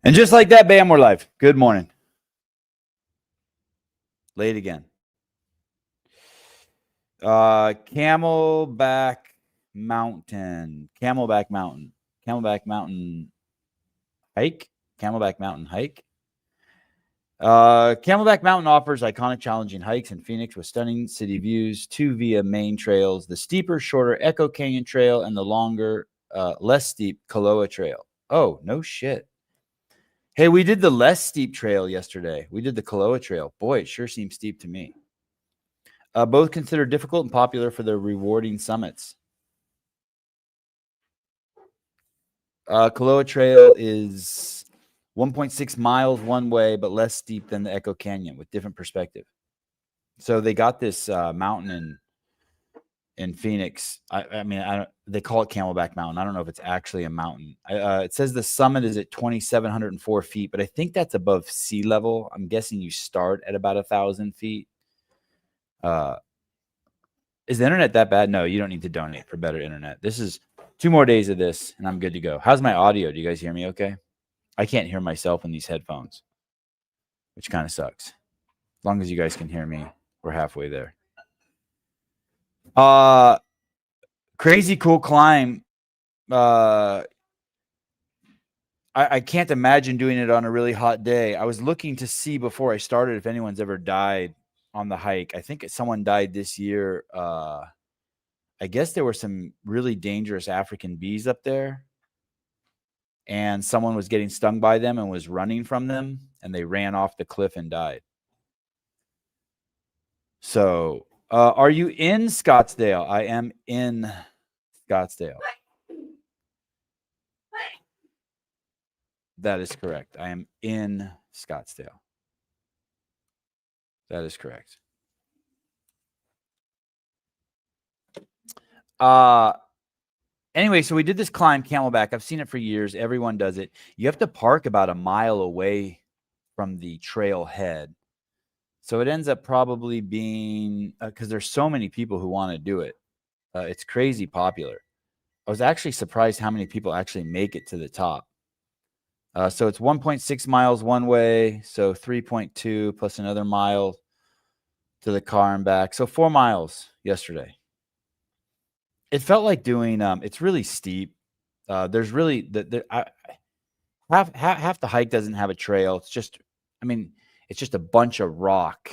And just like that, bam, we're live. Good morning. Late again. Camelback Mountain. Camelback Mountain. Camelback Mountain hike. Camelback Mountain hike. Camelback Mountain offers iconic, challenging hikes in Phoenix with stunning city views, 2 via main trails, the steeper, shorter Echo Canyon Trail, and the longer, less steep Kaloa Trail. Oh, no shit. Hey, we did the less steep trail yesterday. We did the Kaloa Trail. Boy, it sure seems steep to me. Both considered difficult and popular for their rewarding summits. Kaloa Trail is 1.6 miles one way, but less steep than the Echo Canyon with different perspective. So they got this mountain in Phoenix. I mean, they call it Camelback Mountain. I don't know if it's actually a mountain. It says the summit is at 2,704 feet, but I think that's above sea level. I'm guessing you start at about 1,000 feet. Is the internet that bad? No, you don't need to donate for better internet. This is 2 more days of this, and I'm good to go. How's my audio? Do you guys hear me okay? I can't hear myself in these headphones, which kind of sucks. As long as you guys can hear me, we're halfway there. Crazy cool climb. I can't imagine doing it on a really hot day. I was looking to see before I started if anyone's ever died on the hike. I think someone died this year. I guess there were some really dangerous African bees up there, and someone was getting stung by them and was running from them, and they ran off the cliff and died. So, are you in Scottsdale? I am in Scottsdale. That is correct. I am in Scottsdale. That is correct. Anyway, so we did this climb Camelback. I've seen it for years. Everyone does it. You have to park about a mile away from the trailhead. So it ends up probably being, because there's so many people who want to do it. It's crazy popular. I was actually surprised how many people actually make it to the top. So it's 1.6 miles one way. So 3.2 plus another mile to the car and back. So 4 miles yesterday. It felt like doing, it's really steep. There's really, half the hike doesn't have a trail. It's just, I mean, it's just a bunch of rock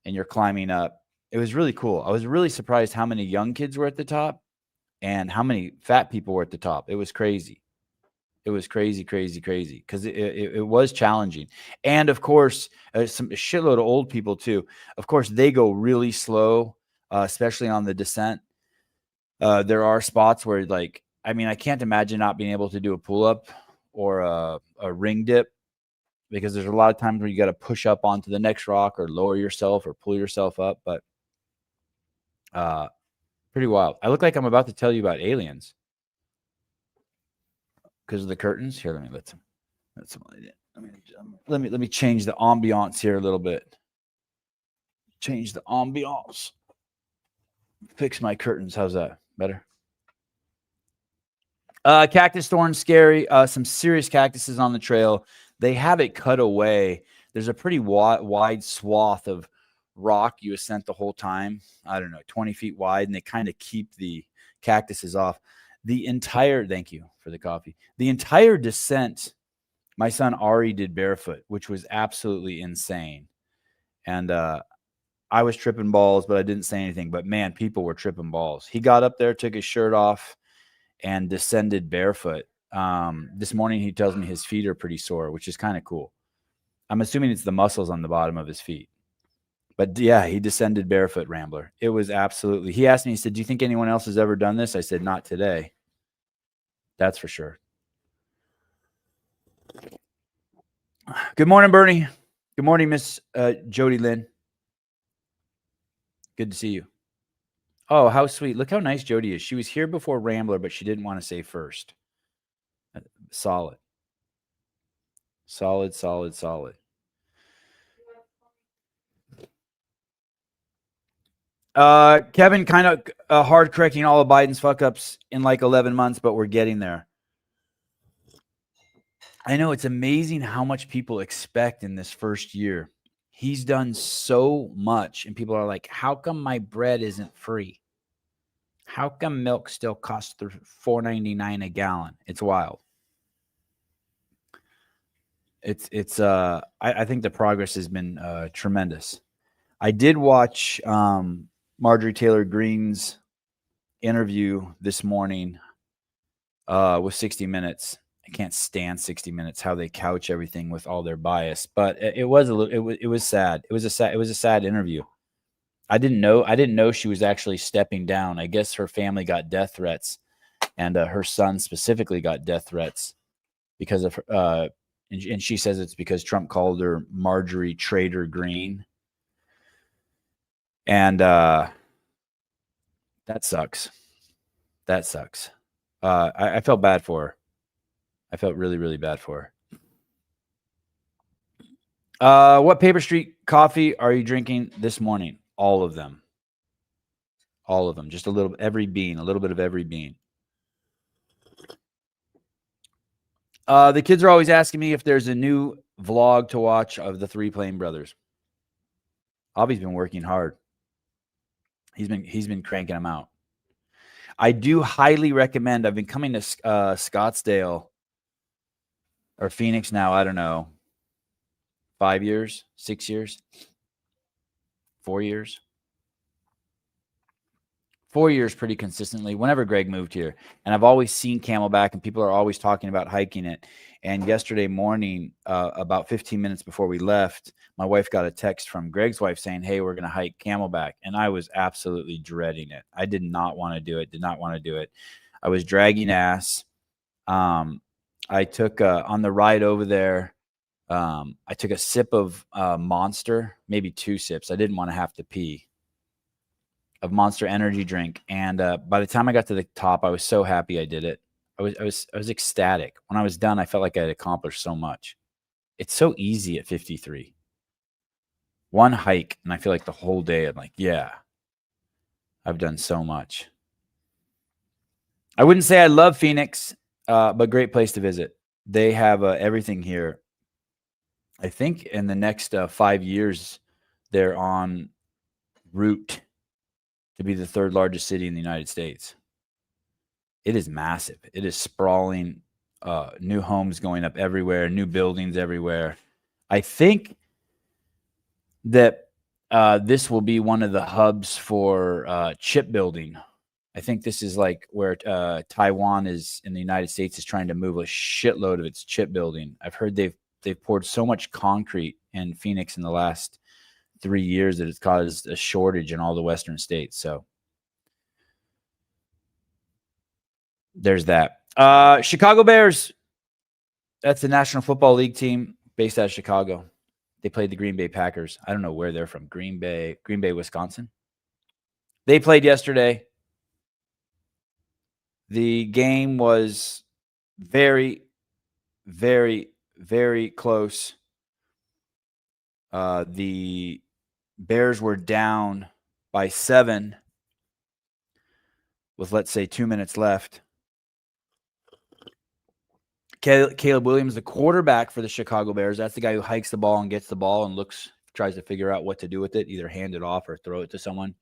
and you're climbing up. It was really cool. I was really surprised how many young kids were at the top and how many fat people were at the top. It was crazy. It was crazy, crazy, crazy because it was challenging. And of course, a shitload of old people too. Of course, they go really slow, especially on the descent. There are spots where, like, I mean, I can't imagine not being able to do a pull-up or a ring dip because there's a lot of times where you got to push up onto the next rock or lower yourself or pull yourself up. But pretty wild. I look like I'm about to tell you about aliens because of the curtains. Here, let me change the ambiance here a little bit. Change the ambiance. Fix my curtains. How's that? Better? Cactus thorn, scary. Some serious cactuses on the trail. They have it cut away. There's a pretty wide swath of rock you ascent the whole time. I don't know, 20 feet wide, and they kind of keep the cactuses off. Thank you for the coffee. The entire descent, my son Ari did barefoot, which was absolutely insane. And I was tripping balls, but I didn't say anything. But man, people were tripping balls. He got up there, took his shirt off, and descended barefoot. This morning, he tells me his feet are pretty sore, which is kind of cool. I'm assuming it's the muscles on the bottom of his feet. But yeah, he descended barefoot, Rambler. It was absolutely. He asked me, he said, "Do you think anyone else has ever done this?" I said, "Not today." That's for sure. Good morning, Bernie. Good morning, Miss Jody Lynn. Good to see you. Oh, how sweet. Look how nice Jody is. She was here before Rambler, but she didn't want to say first. Solid. Solid, solid, solid. Kevin, kind of hard correcting all of Biden's fuck ups in like 11 months, but we're getting there. I know it's amazing how much people expect in this first year. He's done so much, and people are like, how come my bread isn't free? How come milk still costs $4.99 a gallon? It's wild. I think the progress has been tremendous. I did watch Marjorie Taylor Greene's interview this morning with 60 Minutes. I can't stand 60 Minutes, how they couch everything with all their bias, but it was a little, it was sad. It was a sad interview. I didn't know she was actually stepping down. I guess her family got death threats, and her son specifically got death threats because of and she says it's because Trump called her Marjorie Trader Green, and that sucks. That sucks. I felt bad for her. I felt really, really bad for her. What Paper Street coffee are you drinking this morning? All of them. All of them. Just a little, every bean, a little bit of every bean. The kids are always asking me if there's a new vlog to watch of the Three Plain Brothers. Avi's been working hard. He's been cranking them out. I do highly recommend. I've been coming to Scottsdale or Phoenix now. I don't know. 5 years, 6 years, 4 years. 4 years pretty consistently whenever Greg moved here. And I've always seen Camelback, and people are always talking about hiking it. And yesterday morning, about 15 minutes before we left, my wife got a text from Greg's wife saying, hey, we're going to hike Camelback. And I was absolutely dreading it. I did not want to do it. I was dragging ass. I took, on the ride over there, I took a sip of Monster, maybe 2 sips. I didn't want to have to pee. Of Monster energy drink, and by the time I got to the top, I was so happy I did it. I was ecstatic. When I was done, I felt like I had accomplished so much. It's so easy at 53. One hike, and I feel like the whole day I'm like, yeah, I've done so much. I wouldn't say I love Phoenix, but great place to visit. They have everything here. I think in the next 5 years, they're en route to be the 3rd largest city in the United States. It is massive. It is sprawling, new homes going up everywhere, new buildings everywhere. I think that this will be one of the hubs for chip building. I think this is like where Taiwan is in the United States is trying to move a shitload of its chip building. I've heard they've poured so much concrete in Phoenix in the last 3 years that it's caused a shortage in all the Western states. So there's that. Chicago Bears. That's the National Football League team based out of Chicago. They played the Green Bay Packers. I don't know where they're from. Green Bay, Wisconsin. They played yesterday. The game was very, very, very close. The Bears were down by 7 with, let's say, 2 minutes left. Caleb Williams, the quarterback for the Chicago Bears, that's the guy who hikes the ball and gets the ball and tries to figure out what to do with it, either hand it off or throw it to someone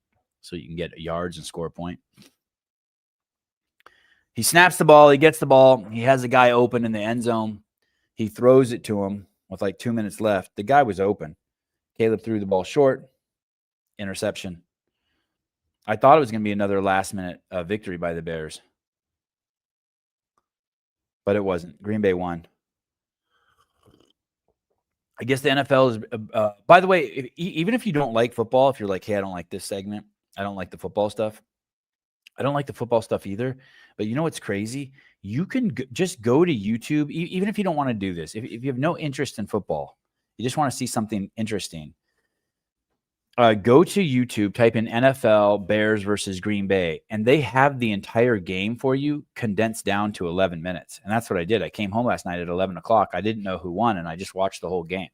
so you can get yards and score a point. He snaps the ball. He gets the ball. He has a guy open in the end zone. He throws it to him with like 2 minutes left. The guy was open. Caleb threw the ball short. Interception. I thought it was going to be another last-minute victory by the Bears. But it wasn't. Green Bay won. I guess the NFL is, by the way, even if you don't like football, if you're like, hey, I don't like this segment, I don't like the football stuff. I don't like the football stuff either. But you know what's crazy? You can just go to YouTube, even if you don't want to do this. If you have no interest in football, you just want to see something interesting. Go to YouTube, type in NFL Bears versus Green Bay, and they have the entire game for you condensed down to 11 minutes. And that's what I did. I came home last night at 11 o'clock. I didn't know who won, and I just watched the whole game.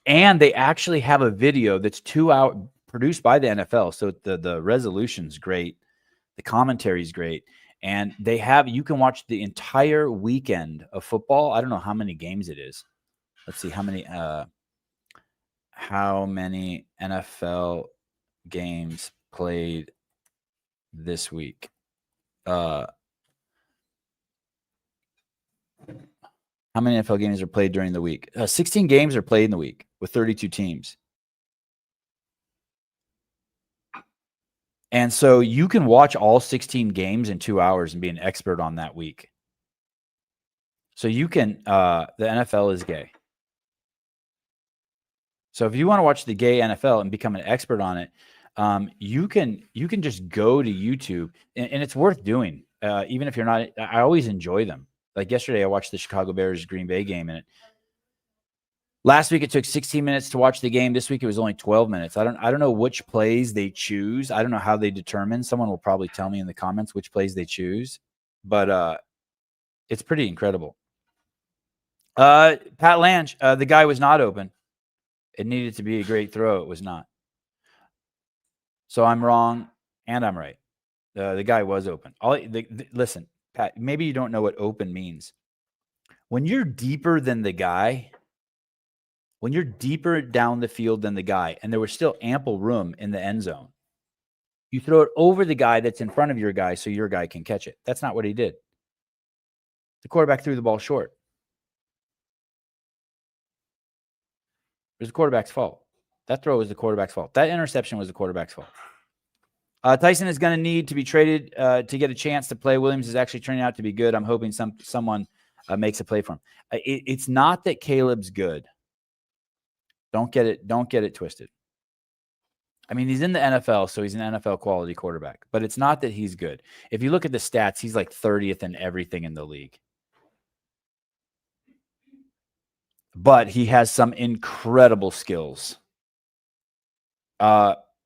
And they actually have a video that's 2 hours produced by the NFL. So the resolution's great. The commentary is great. And you can watch the entire weekend of football. I don't know how many games it is. Let's see how many NFL games played this week. How many NFL games are played during the week? 16 games are played in the week with 32 teams. And so you can watch all 16 games in 2 hours and be an expert on that week. So you can, the NFL is gay. So if you want to watch the gay NFL and become an expert on it, you can just go to YouTube, and it's worth doing. Even if you're not, I always enjoy them. Like yesterday, I watched the Chicago Bears Green Bay game, and last week it took 16 minutes to watch the game. This week it was only 12 minutes. I don't know which plays they choose. I don't know how they determine. Someone will probably tell me in the comments which plays they choose, but it's pretty incredible. Pat Lange, the guy was not open. It needed to be a great throw. It was not. So I'm wrong and I'm right. The guy was open. Listen, Pat, maybe you don't know what open means. When you're deeper than the guy, when you're deeper down the field than the guy, and there was still ample room in the end zone, you throw it over the guy that's in front of your guy so your guy can catch it. That's not what he did. The quarterback threw the ball short. It was the quarterback's fault. That throw was the quarterback's fault. That interception was the quarterback's fault. Tyson is going to need to be traded to get a chance to play. Williams is actually turning out to be good. I'm hoping someone makes a play for him. It's not that Caleb's good. Don't get it twisted. I mean, he's in the NFL, so he's an NFL quality quarterback. But it's not that he's good. If you look at the stats, he's like 30th in everything in the league. But he has some incredible skills.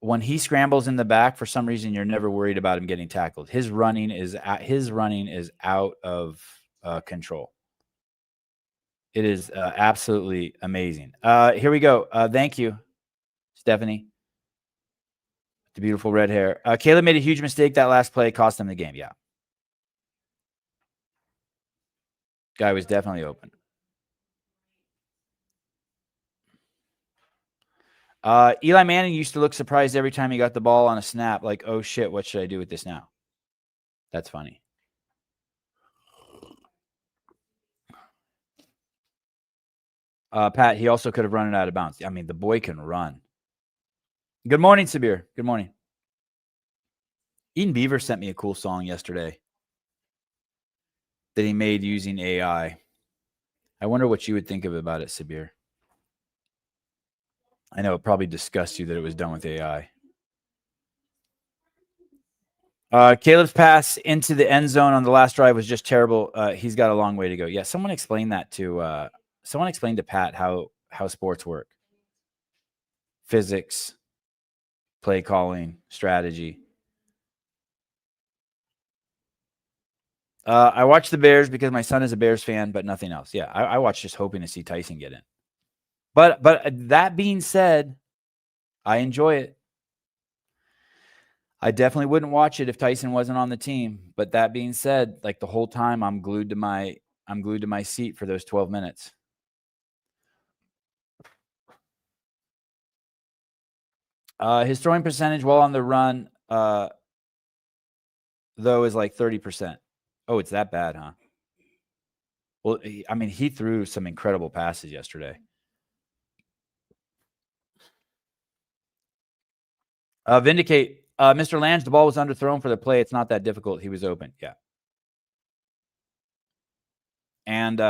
When he scrambles in the back, for some reason, you're never worried about him getting tackled. His running is out of control. It is absolutely amazing. Here we go. Thank you, Stephanie. The beautiful red hair. Caleb made a huge mistake. That last play cost him the game. Yeah. Guy was definitely open. Eli Manning used to look surprised every time he got the ball on a snap, like, oh, shit, what should I do with this now? That's funny. Pat, he also could have run it out of bounds. I mean, the boy can run. Good morning, Sabir. Good morning. Eden Beaver sent me a cool song yesterday that he made using AI. I wonder what you would think about it, Sabir. I know it probably disgusts you that it was done with AI. Caleb's pass into the end zone on the last drive was just terrible. He's got a long way to go. Yeah, someone explain that to someone explain to Pat how sports work. Physics, play calling, strategy. I watch the Bears because my son is a Bears fan, but nothing else. Yeah, I watch just hoping to see Tyson get in. But that being said, I enjoy it. I definitely wouldn't watch it if Tyson wasn't on the team. But that being said, like the whole time I'm glued to my seat for those 12 minutes. His throwing percentage while on the run, though, is like 30%. Oh, it's that bad, huh? Well, I mean, he threw some incredible passes yesterday. Vindicate. Mr. Lange, the ball was underthrown for the play. It's not that difficult. He was open. Yeah. And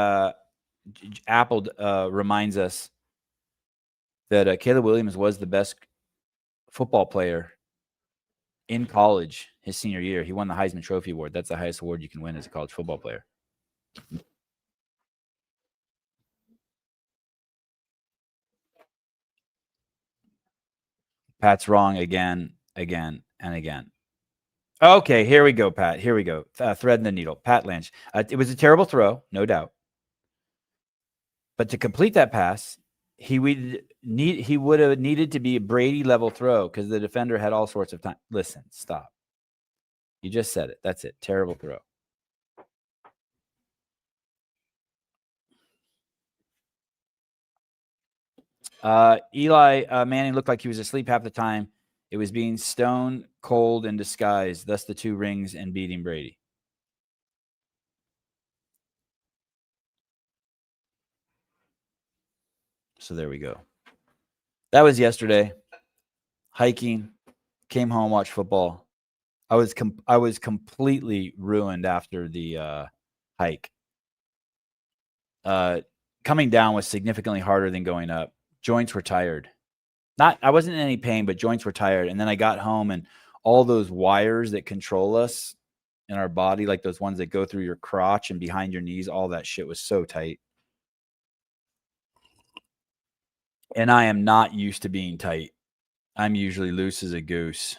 Apple reminds us that Caleb Williams was the best football player in college his senior year. He won the Heisman Trophy Award. That's the highest award you can win as a college football player. Pat's wrong again, and again. Okay, here we go, Pat. Here we go. Thread in the needle. Pat Lange. It was a terrible throw, no doubt. But to complete that pass, he would have needed to be a Brady level throw because the defender had all sorts of time. Listen, stop. You just said it. That's it. Terrible throw. Eli Manning looked like he was asleep half the time. It was being stone cold in disguise, thus the 2 rings and beating Brady. So there we go. That was yesterday. Hiking, came home, watched football. I was completely ruined after the hike. Coming down was significantly harder than going up. Joints were tired. I wasn't in any pain, but joints were tired. And then I got home and all those wires that control us in our body, like those ones that go through your crotch and behind your knees, all that shit was so tight. And I am not used to being tight. I'm usually loose as a goose.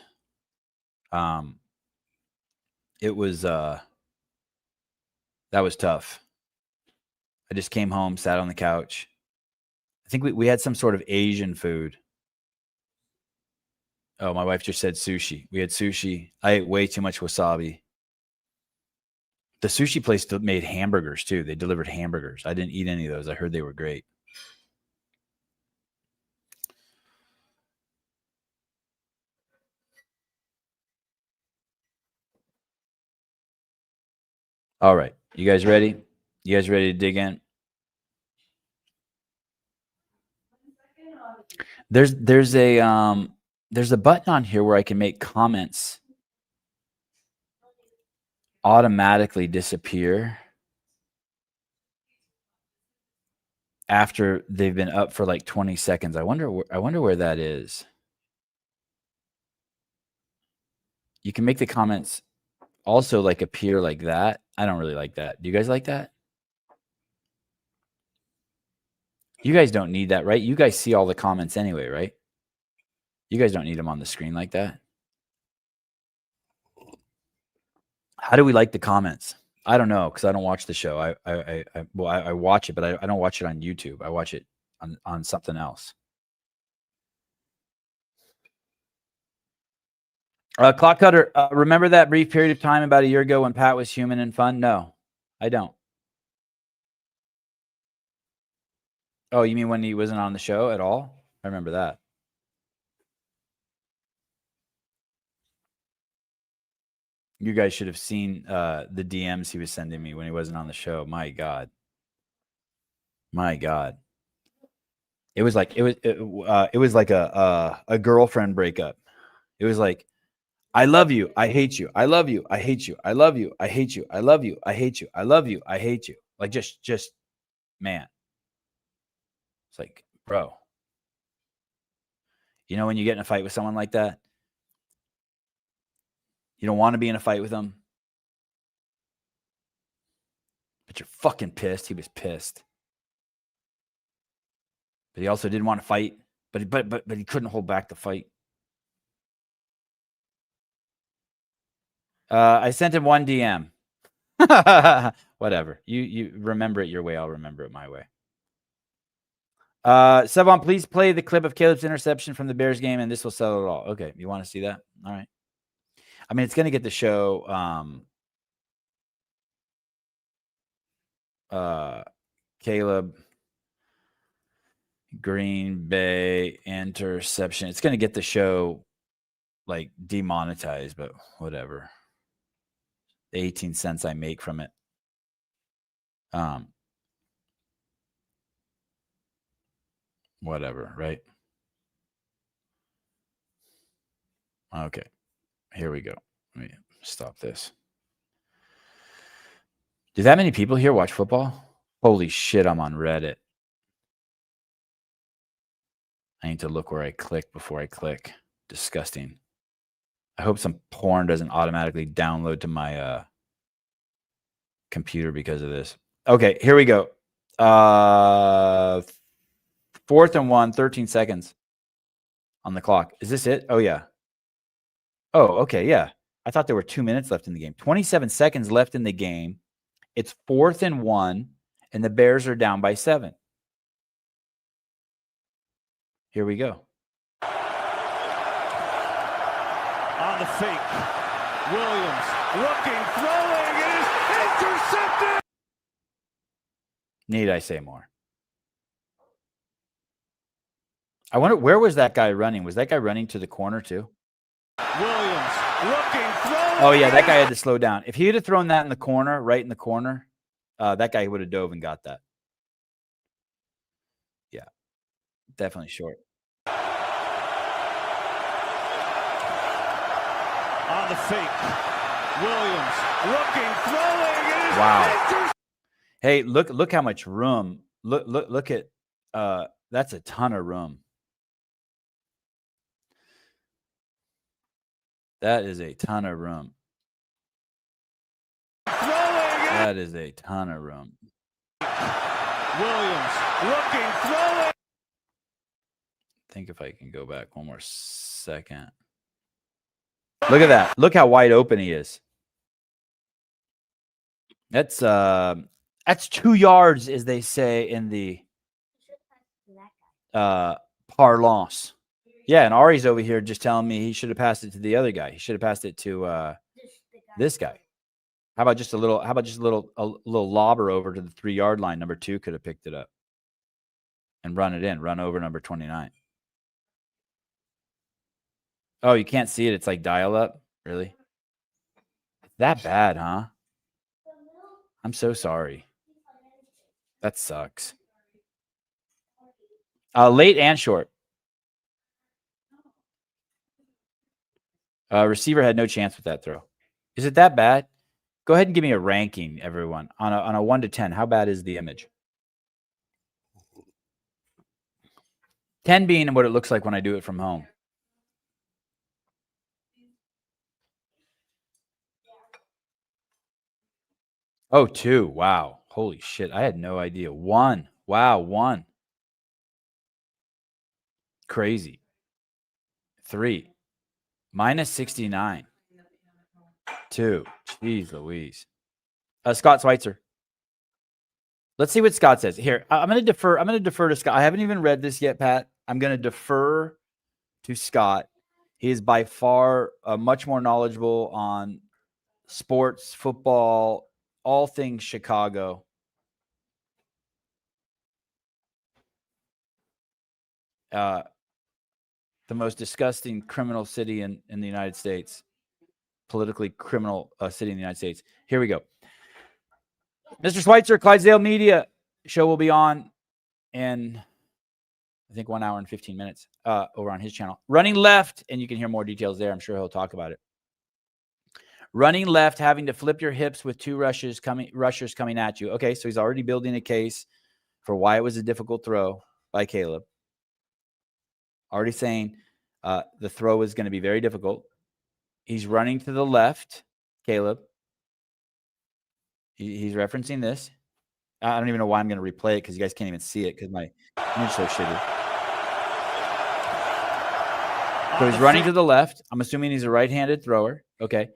It was that was tough. I just came home, sat on the couch. I think we had some sort of Asian food. Oh, my wife just said sushi. We had sushi. I ate way too much wasabi. The sushi place made hamburgers too. They delivered hamburgers. I didn't eat any of those. I heard they were great. All right. You guys ready? You guys ready to dig in? There's a button on here where I can make comments automatically disappear after they've been up for like 20 seconds. I wonder where that is. You can make the comments also like appear like that. I don't really like that. Do you guys like that? You guys don't need that, right? You guys see all the comments anyway, right? You guys don't need them on the screen like that. How do we like the comments? I don't know because I don't watch the show. I watch it, but I don't watch it on YouTube. I watch it on something else. Clock Cutter, remember that brief period of time about a year ago when Pat was human and fun? No, I don't. Oh, you mean when he wasn't on the show at all? I remember that. You guys should have seen the DMs he was sending me when he wasn't on the show. My God. My God. It was like a girlfriend breakup. It was like, I love you, I hate you, I love you, I hate you, I love you, I hate you, I love you, I hate you, I love you, I hate you. Like just man. It's like, bro. You know when you get in a fight with someone like that? You don't want to be in a fight with them. But you're fucking pissed. He was pissed. But he also didn't want to fight. But he couldn't hold back the fight. I sent him one DM. Whatever. You remember it your way. I'll remember it my way. Sevon, please play the clip of Caleb's interception from the Bears game, and this will settle it all. Okay, you want to see that? All right. I mean, it's going to get the show. Caleb Green Bay interception. It's going to get the show like demonetized, but whatever. The 18 cents I make from it. Whatever, right? Okay. Here we go. Let me stop this. Do that many people here watch football? Holy shit, I'm on Reddit. I need to look where I click before I click. Disgusting. I hope some porn doesn't automatically download to my computer because of this. Okay, here we go. 4th and 1, 13 seconds on the clock. Is this it? Oh, yeah. Oh, okay, yeah. I thought there were 2 minutes left in the game. 27 seconds left in the game. It's 4th and 1, and the Bears are down by 7. Here we go. On the fake. Williams looking, throwing, it is intercepted. Need I say more? I wonder, where was that guy running? Was that guy running to the corner too? Williams looking, throwing. Oh, yeah, that guy had to slow down. If he had thrown that in the corner, right in the corner, that guy would have dove and got that. Yeah, definitely short. On the fake. Williams looking, throwing, it is Wow. Hey, look how much room. Look at that's a ton of room. That is a ton of room. That is a ton of room. Williams looking, throwing. I think if I can go back one more second. Look at that. Look how wide open he is. That's 2 yards, as they say in the parlance. Yeah, and Ari's over here just telling me he should have passed it to the other guy. He should have passed it to this guy. How about just a little lobber over to the 3-yard line? Number 2 could have picked it up and run it in, run over number 29. Oh, you can't see it. It's like dial up. Really? That bad, huh? I'm so sorry. That sucks. Late and short. Receiver had no chance with that throw. Is it that bad? Go ahead and give me a ranking, everyone. On a 1 to 10, how bad is the image? 10 being what it looks like when I do it from home. Oh, 2. Wow. Holy shit. I had no idea. 1. Wow. 1. Crazy. 3. Minus 69. 2. Jeez Louise. Scott Schweitzer. Let's see what Scott says. Here, I'm going to defer. I'm going to defer to Scott. I haven't even read this yet, Pat. I'm going to defer to Scott. He is by far much more knowledgeable on sports, football, all things Chicago. The most disgusting criminal city in the United States. Politically criminal city in the United States. Here we go. Mr. Schweitzer, Clydesdale Media show will be on in, I think, 1 hour and 15 minutes over on his channel. Running left, and you can hear more details there. I'm sure he'll talk about it. Running left, having to flip your hips with 2 rushers coming at you. Okay, so he's already building a case for why it was a difficult throw by Caleb. Already saying the throw is going to be very difficult. He's running to the left, Caleb. He's referencing this. I don't even know why I'm going to replay it because you guys can't even see it because my image is so shitty. So he's running to the left. I'm assuming he's a right-handed thrower. Okay.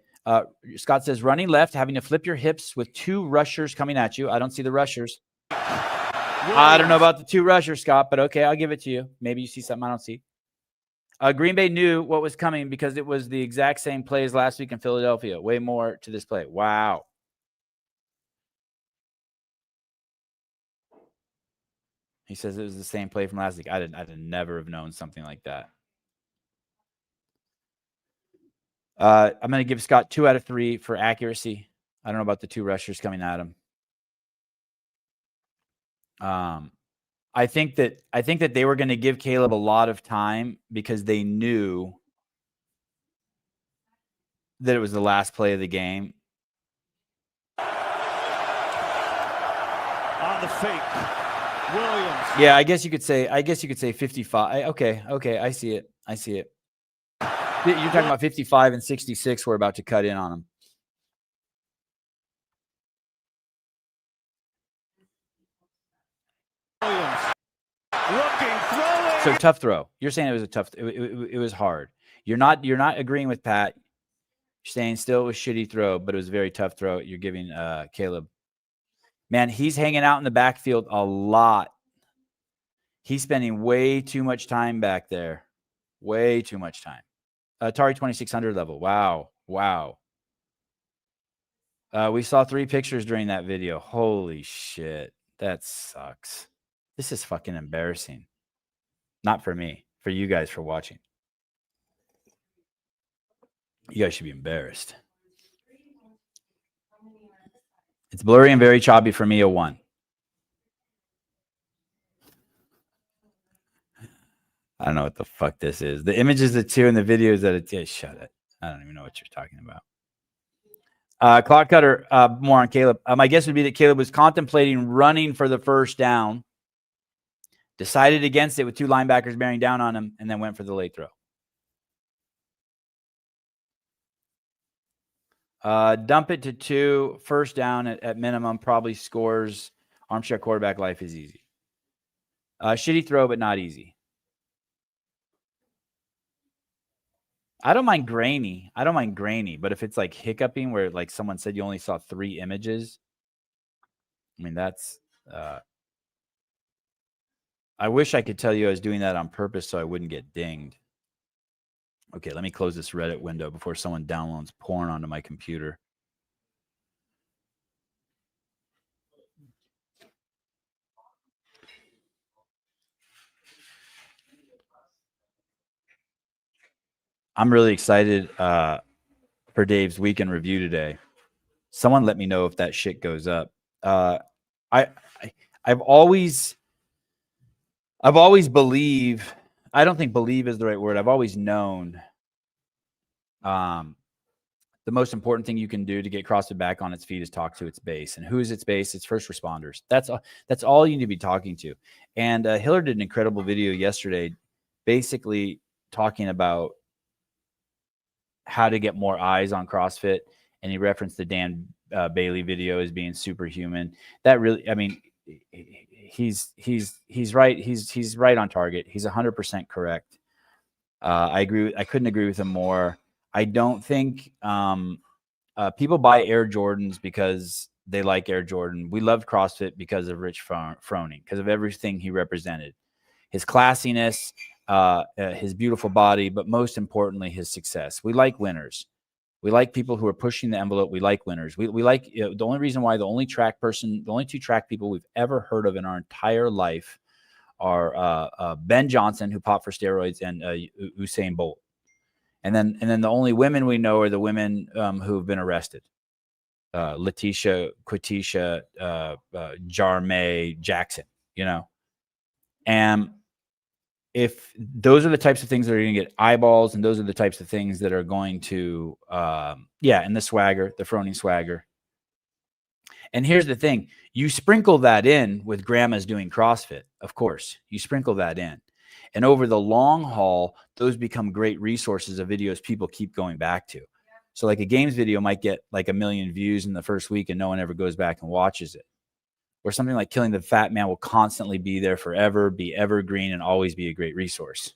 Scott says, running left, having to flip your hips with 2 rushers coming at you. I don't see the rushers. I don't know about the 2 rushers, Scott, but okay, I'll give it to you. Maybe you see something I don't see. Green Bay knew what was coming because it was the exact same play as last week in Philadelphia. Way more to this play. Wow. He says it was the same play from last week. I'd never have known something like that. I'm going to give Scott 2 out of 3 for accuracy. I don't know about the 2 rushers coming at him. I think that they were going to give Caleb a lot of time because they knew that it was the last play of the game. On the fake. Williams. Yeah, I guess you could say 55. Okay, I see it. You're talking about 55 and 66. We're about to cut in on them. Williams. Looking, throwing. So tough throw. You're saying it was a tough. It was hard. You're not agreeing with Pat. You're saying still it was shitty throw, but it was a very tough throw. You're giving Caleb. Man, he's hanging out in the backfield a lot. He's spending way too much time back there. Way too much time. Atari 2600 level. Wow. We saw 3 pictures during that video. Holy shit. That sucks. This is fucking embarrassing. Not for me, for you guys for watching. You guys should be embarrassed. It's blurry and very choppy for me, a 1. I don't know what the fuck this is. The image is a 2 and the video is at a 10. Shut it. I don't even know what you're talking about. Clock Cutter, more on Caleb. My guess would be that Caleb was contemplating running for the first down, decided against it with 2 linebackers bearing down on him, and then went for the late throw. Dump it to 2, first down at minimum, probably scores. Armchair quarterback life is easy. Shitty throw, but not easy. I don't mind grainy. But if it's like hiccuping where like someone said you only saw 3 images, I mean, that's, I wish I could tell you I was doing that on purpose so I wouldn't get dinged. Okay, let me close this Reddit window before someone downloads porn onto my computer. I'm really excited for Dave's weekend review today. Someone let me know if that shit goes up. I've always believed, I don't think believe is the right word. I've always known the most important thing you can do to get CrossFit back on its feet is talk to its base. And who is its base? It's first responders. That's all you need to be talking to. And Hiller did an incredible video yesterday basically talking about how to get more eyes on CrossFit. And he referenced the Dan Bailey video as being superhuman. That really, I mean, he's right. He's right on target. He's 100% correct. I agree. I couldn't agree with him more. I don't think people buy Air Jordans because they like Air Jordan. We loved CrossFit because of Rich Froning, because of everything he represented. His classiness, his beautiful body, but most importantly, his success. We like winners. We like people who are pushing the envelope. We like winners. We like, the only reason why the only 2 track people we've ever heard of in our entire life are Ben Johnson, who popped for steroids, and Usain Bolt. And then the only women we know are the women who've been arrested. Letitia, Quetisha, Jarmay, Jackson, you know. And if those are the types of things that are going to get eyeballs, and those are the types of things that are going to, and the swagger, the Froning swagger. And here's the thing. You sprinkle that in with grandmas doing CrossFit, of course. You sprinkle that in. And over the long haul, those become great resources of videos people keep going back to. So like a games video might get like 1 million views in the first week and no one ever goes back and watches it. Or something like Killing the Fat Man will constantly be there forever, be evergreen, and always be a great resource.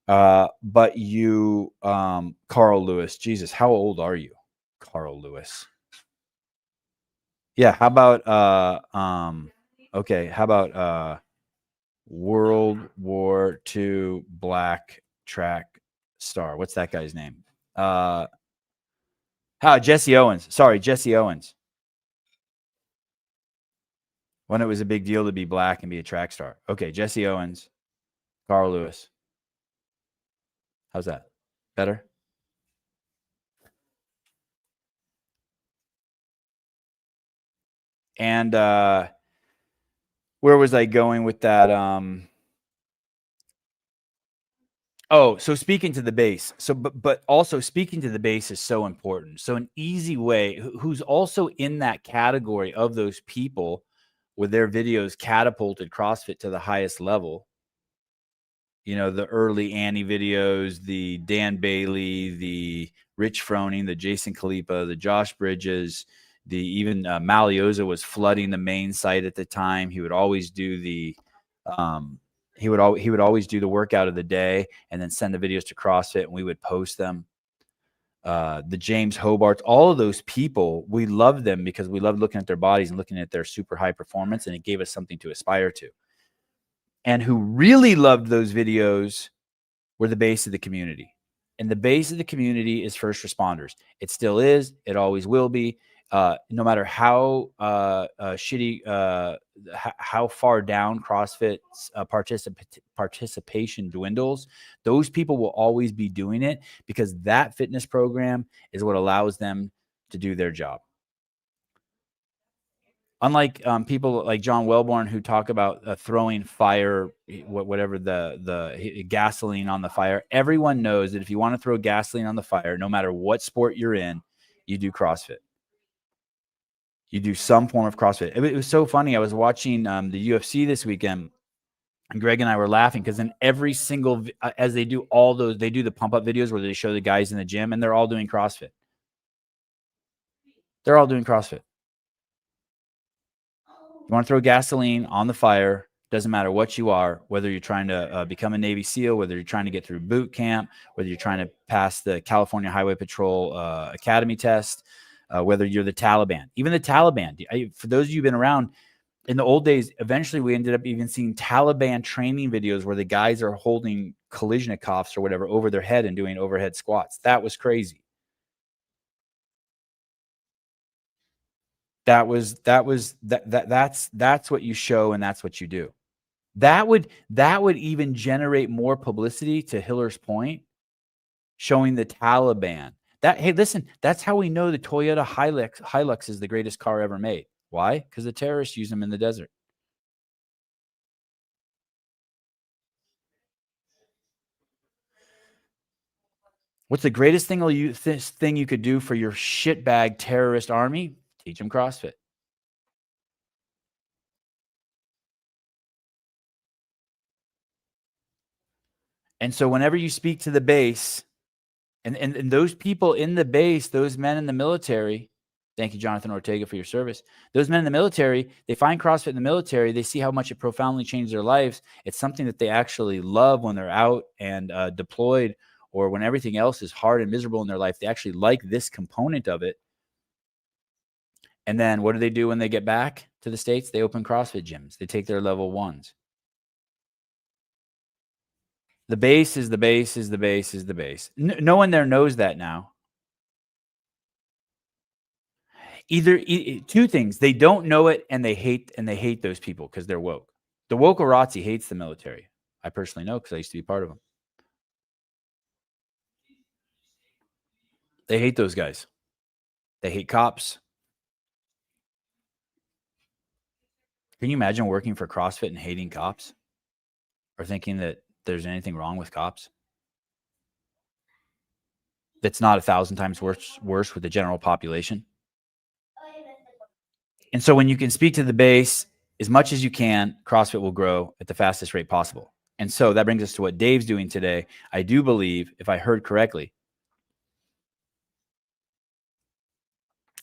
But you, Carl Lewis, Jesus, how old are you, Carl Lewis? Yeah, how about, okay, how about World War II black track star? What's that guy's name? Jesse Owens. Sorry, Jesse Owens. When it was a big deal to be black and be a track star. Okay, Jesse Owens, Carl Lewis. How's that? Better? And where was I going with that? So speaking to the base. So, but also speaking to the base is so important. So an easy way, who's also in that category of those people where their videos catapulted CrossFit to the highest level. You know, the early Annie videos, the Dan Bailey, the Rich Froning, the Jason Khalipa, the Josh Bridges, even Malioza was flooding the main site at the time. He would always do the he would always do the workout of the day and then send the videos to CrossFit and we would post them. The James Hobarts, all of those people, we loved them because we loved looking at their bodies and looking at their super high performance, and it gave us something to aspire to. And who really loved those videos were the base of the community. And the base of the community is first responders. It still is. It always will be. no matter how shitty, how far down CrossFit's participation dwindles, those people will always be doing it because that fitness program is what allows them to do their job. Unlike people like John Welborn who talk about throwing fire, whatever the gasoline on the fire, everyone knows that if you want to throw gasoline on the fire, no matter what sport you're in, you do CrossFit. You do some form of CrossFit. It was so funny. I was watching the UFC this weekend, and Greg and I were laughing because in every single, as they do all those, they do the pump up videos where they show the guys in the gym, and they're all doing CrossFit. They're all doing CrossFit. You want to throw gasoline on the fire, doesn't matter what you are, whether you're trying to become a Navy SEAL, whether you're trying to get through boot camp, whether you're trying to pass the California Highway Patrol Academy test, whether you're the Taliban. Even the Taliban, for those of you who've been around, in the old days, eventually we ended up even seeing Taliban training videos where the guys are holding Kalashnikovs or whatever over their head and doing overhead squats. That was crazy. That's what you show and that's what you do. That would even generate more publicity, to Hiller's point, showing the Taliban. Hey, listen, that's how we know the Toyota Hilux is the greatest car ever made. Why? Because the terrorists use them in the desert. What's the greatest thing you could do for your shitbag terrorist army? Teach them CrossFit. And so whenever you speak to the base, and those people in the base, those men in the military, thank you, Jonathan Ortega, for your service. Those men in the military, they find CrossFit in the military. They see how much it profoundly changed their lives. It's something that they actually love when they're out and deployed, or when everything else is hard and miserable in their life. They actually like this component of it. And then what do they do when they get back to the States? They open CrossFit gyms. They take their level ones. The base is the base is the base is the base. No one there knows that now. Either two things: they don't know it, and they hate those people because they're woke. The wokerazzi hates the military. I personally know because I used to be part of them. They hate those guys. They hate cops. Can you imagine working for CrossFit and hating cops, or thinking that there's anything wrong with cops? That's not 1,000 times worse with the general population. And so when you can speak to the base as much as you can, CrossFit will grow at the fastest rate possible. And so that brings us to what Dave's doing today. I do believe, if I heard correctly,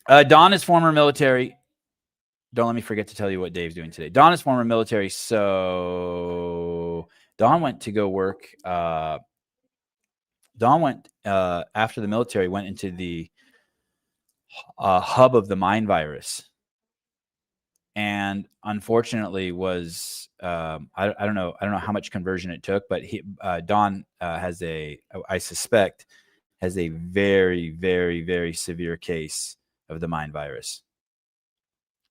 Don is former military. Don't let me forget to tell you what Dave's doing today. Don is former military. So Don went to go work. Don went after the military, went into the hub of the mind virus. And unfortunately was, I don't know how much conversion it took, but Don has I suspect has a very, very, very severe case of the mind virus.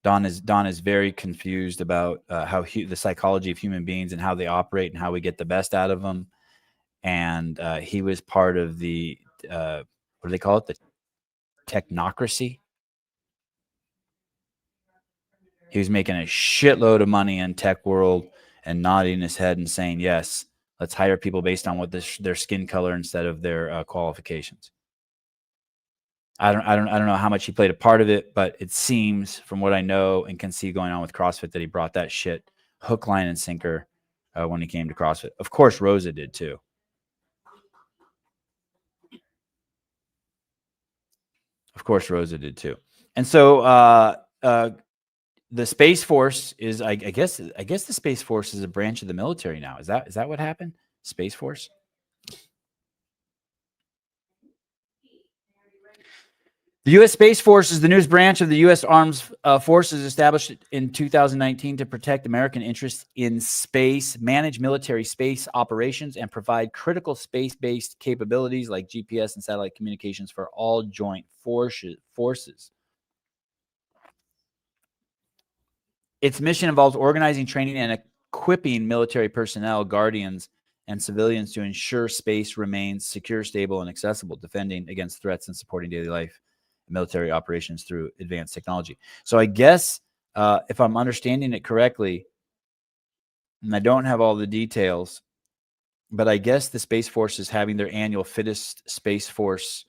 Don is very confused about how the psychology of human beings and how they operate and how we get the best out of them. And he was part of the what do they call it? The technocracy. He was making a shitload of money in tech world and nodding his head and saying, yes, let's hire people based on what their skin color instead of their qualifications. I don't know how much he played a part of it, but it seems from what I know and can see going on with CrossFit that he brought that shit hook, line, and sinker when he came to CrossFit. Of course, Rosa did too. And so the Space Force is, I guess the Space Force is a branch of the military now. Is that what happened? Space Force? The U.S. Space Force is the newest branch of the U.S. Armed Forces, established in 2019 to protect American interests in space, manage military space operations, and provide critical space-based capabilities like GPS and satellite communications for all joint forces. Its mission involves organizing, training, and equipping military personnel, guardians, and civilians to ensure space remains secure, stable, and accessible, defending against threats and supporting daily life and military operations through advanced technology. So I guess if I'm understanding it correctly, and I don't have all the details, but I guess the Space Force is having their annual Fittest Space Force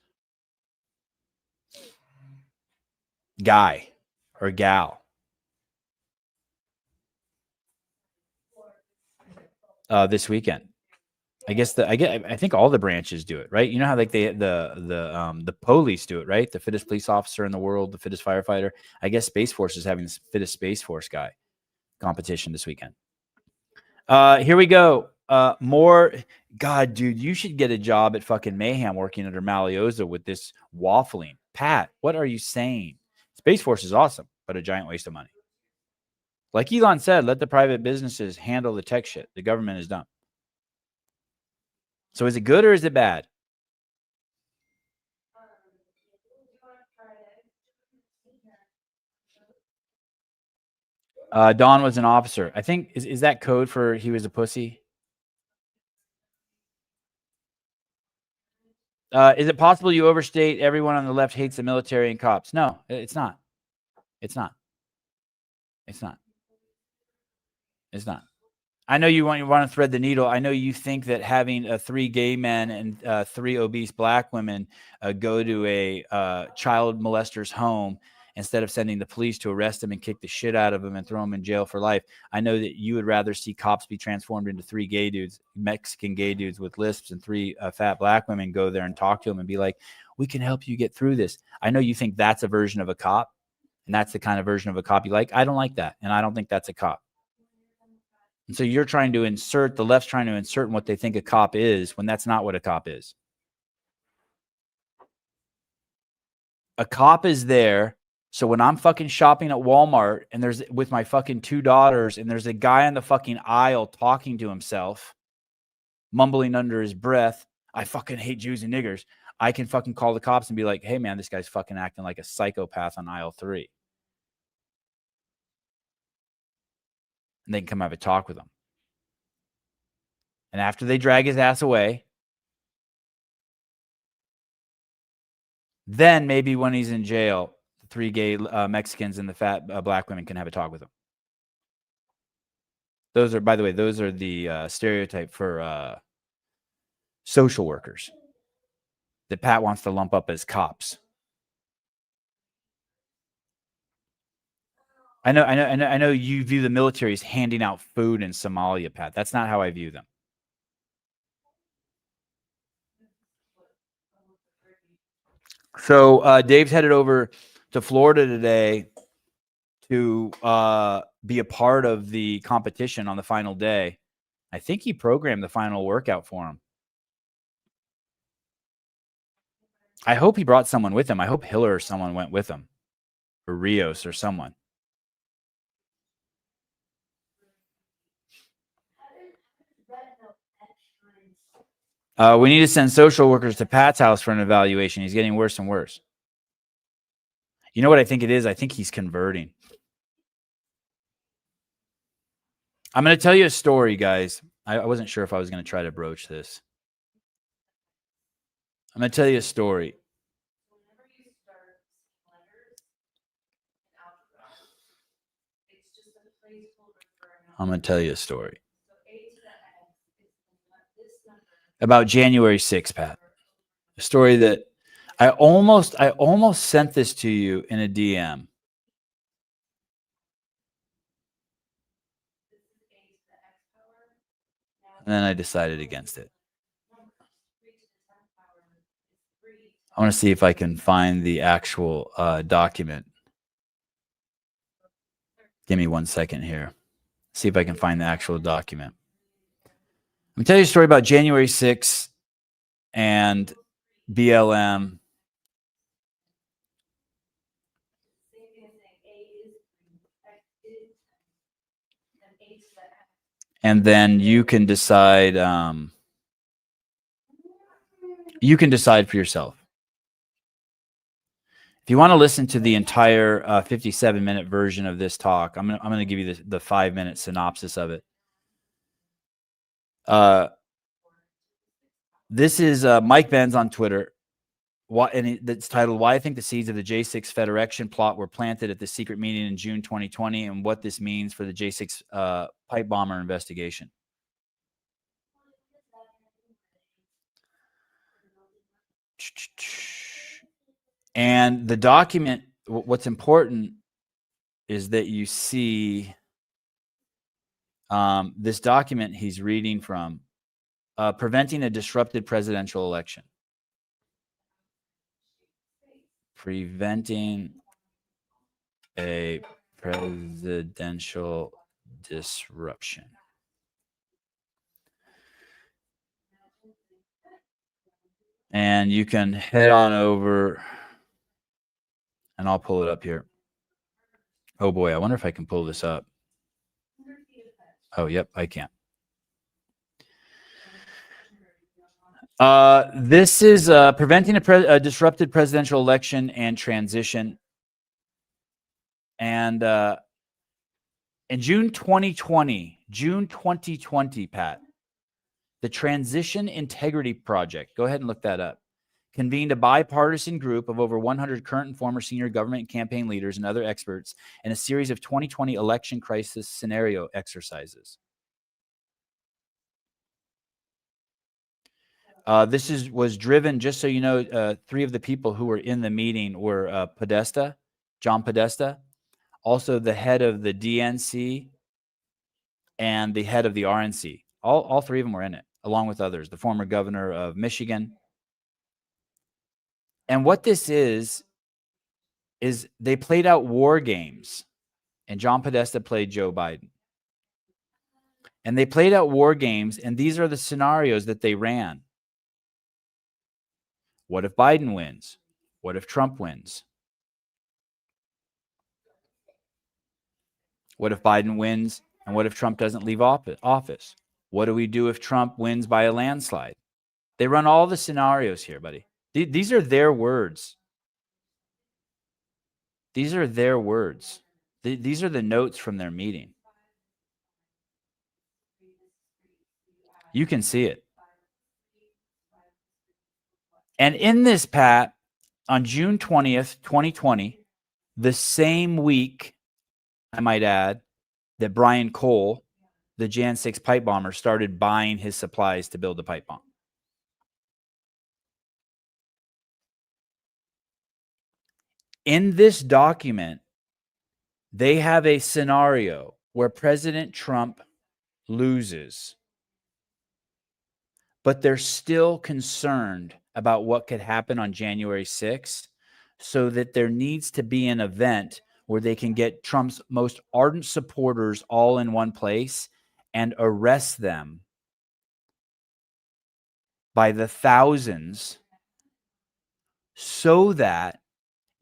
guy or gal this weekend. I guess I think all the branches do it, right? You know how like the police do it, right? The fittest police officer in the world, the fittest firefighter. I guess Space Force is having this Fittest Space Force guy competition this weekend. Here we go. More. God, dude, you should get a job at fucking Mayhem working under Malioza with this waffling. Pat, what are you saying? Space Force is awesome, but a giant waste of money. Like Elon said, let the private businesses handle the tech shit. The government is dumb. So is it good or is it bad? Don was an officer. I think, is that code for he was a pussy? Is it possible you overstate everyone on the left hates the military and cops? No, it's not. It's not. It's not. It's not. I know you want to thread the needle. I know you think that having 3 gay men and 3 obese black women go to a child molester's home instead of sending the police to arrest him and kick the shit out of him and throw him in jail for life. I know that you would rather see cops be transformed into 3 gay dudes, Mexican gay dudes with lisps, and 3 fat black women go there and talk to him and be like, we can help you get through this. I know you think that's a version of a cop, and that's the kind of version of a cop you like. I don't like that, and I don't think that's a cop. And so you're trying to insert, the left's trying to insert what they think a cop is when that's not what a cop is. A cop is there. So when I'm fucking shopping at Walmart and there's with my fucking 2 daughters and there's a guy on the fucking aisle talking to himself, mumbling under his breath, I fucking hate Jews and niggers. I can fucking call the cops and be like, hey man, this guy's fucking acting like a psychopath on aisle 3. And they can come have a talk with him. And after they drag his ass away, then maybe when he's in jail, the 3 gay Mexicans and the fat black women can have a talk with him. Those are, by the way, those are the stereotype for social workers that Pat wants to lump up as cops. I know you view the military as handing out food in Somalia, Pat. That's not how I view them. So Dave's headed over to Florida today to be a part of the competition on the final day. I think he programmed the final workout for him. I hope he brought someone with him. I hope Hiller or someone went with him, or Rios or someone. We need to send social workers to Pat's house for an evaluation. He's getting worse and worse. You know what I think it is? I think he's converting. I'm going to tell you a story, guys. I wasn't sure if I was going to try to broach this. I'm going to tell you a story. I'm going to tell you a story about January 6th, Pat. A story that I almost sent this to you in a DM. And then I decided against it. I want to see if I can find the actual document. Give me 1 second here. See if I can find the actual document. Let me tell you a story about January 6th and BLM. And then you can decide. You can decide for yourself. If you want to listen to the entire 57-minute version of this talk, I'm gonna give you the 5-minute synopsis of it. This is Mike Benz on Twitter. It's titled "Why I Think the Seeds of the J6 Federation Plot Were Planted at the Secret Meeting in June 2020 and What This Means for the J6 Pipe Bomber Investigation." And the document, what's important is that you see this document he's reading from, preventing a disrupted presidential election. Preventing a presidential disruption. And you can head on over, and I'll pull it up here. Oh boy, I wonder if I can pull this up. Oh, yep, I can. This is preventing a disrupted presidential election and transition. And in June 2020, Pat, the Transition Integrity Project, go ahead and look that up, convened a bipartisan group of over 100 current and former senior government and campaign leaders and other experts in a series of 2020 election crisis scenario exercises. This was driven, just so you know, 3 of the people who were in the meeting were John Podesta, also the head of the DNC and the head of the RNC. All 3 of them were in it, along with others, the former governor of Michigan. And what this is they played out war games, and John Podesta played Joe Biden. And they played out war games, and these are the scenarios that they ran. What if Biden wins? What if Trump wins? What if Biden wins, and what if Trump doesn't leave office? What do we do if Trump wins by a landslide? They run all the scenarios here, buddy. These are their words. These are their words. These are the notes from their meeting. You can see it. And in this, Pat, on June 20th, 2020, the same week, I might add, that Brian Cole, the Jan 6 pipe bomber, started buying his supplies to build the pipe bomb. In this document, they have a scenario where President Trump loses, but they're still concerned about what could happen on January 6th, so that there needs to be an event where they can get Trump's most ardent supporters all in one place and arrest them by the thousands, so that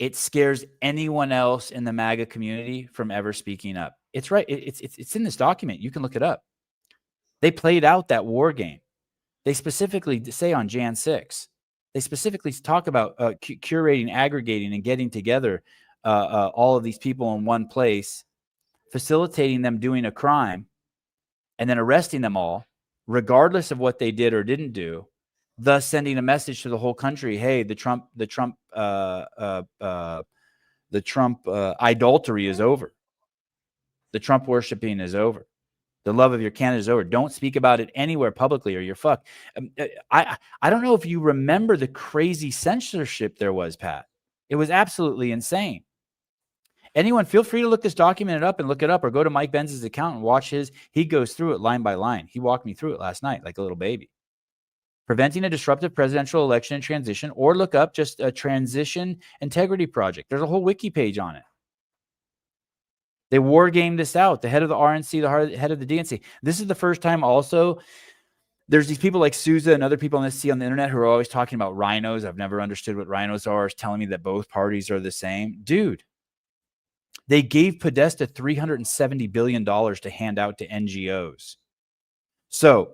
it scares anyone else in the MAGA community from ever speaking up. It's right. It's in this document. You can look it up. They played out that war game. They specifically say on Jan 6, they specifically talk about curating, aggregating, and getting together all of these people in one place, facilitating them doing a crime, and then arresting them all, regardless of what they did or didn't do, thus sending a message to the whole country: hey, the Trump idolatry is over. The Trump worshiping is over. The love of your candidate is over. Don't speak about it anywhere publicly or you're fucked. I don't know if you remember the crazy censorship there was, Pat. It was absolutely insane. Anyone, feel free to look this document up and look it up, or go to Mike Benz's account and watch his. He goes through it line by line. He walked me through it last night like a little baby. Preventing a disruptive presidential election and transition, or look up just a Transition Integrity Project. There's a whole wiki page on it. They war gamed this out. The head of the RNC, the head of the DNC. This is the first time also there's these people like Sousa and other people on the internet who are always talking about rhinos. I've never understood what rhinos are, telling me that both parties are the same. Dude, they gave Podesta $370 billion to hand out to NGOs. So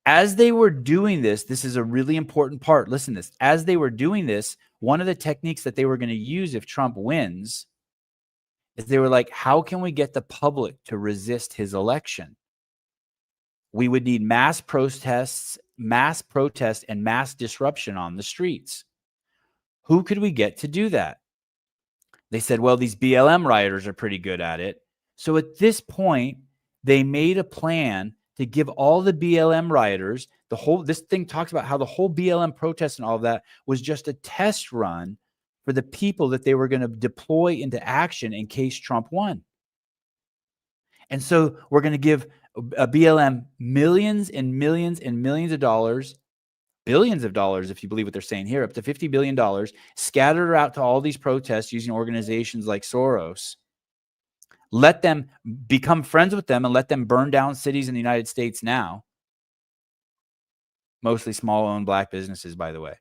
As they were doing this, this is a really important part. Listen to this. As they were doing this, one of the techniques that they were going to use if Trump wins is they were like, how can we get the public to resist his election? We would need mass protests, and mass disruption on the streets. Who could we get to do that? They said, well, these BLM rioters are pretty good at it. So at this point, they made a plan to give all the BLM rioters this thing talks about how the whole BLM protest and all of that was just a test run for the people that they were going to deploy into action in case Trump won. And so we're going to give a BLM millions and millions and millions of dollars, billions of dollars, if you believe what they're saying here, up to $50 billion, scattered out to all these protests using organizations like Soros. Let them become friends with them and let them burn down cities in the United States now. Mostly small-owned black businesses, by the way.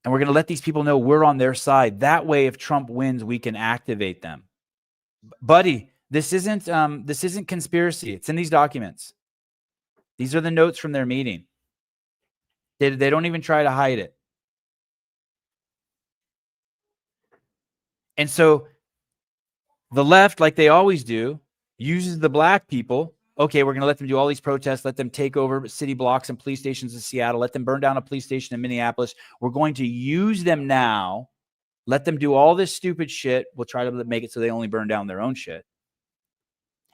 And we're going to let these people know we're on their side. That way, if Trump wins, we can activate them. Buddy, this isn't conspiracy. It's in these documents. These are the notes from their meeting. They don't even try to hide it. And so the left, like they always do, uses the black people. Okay, we're going to let them do all these protests, let them take over city blocks and police stations in Seattle, let them burn down a police station in Minneapolis. We're going to use them now, let them do all this stupid shit. We'll try to make it so they only burn down their own shit.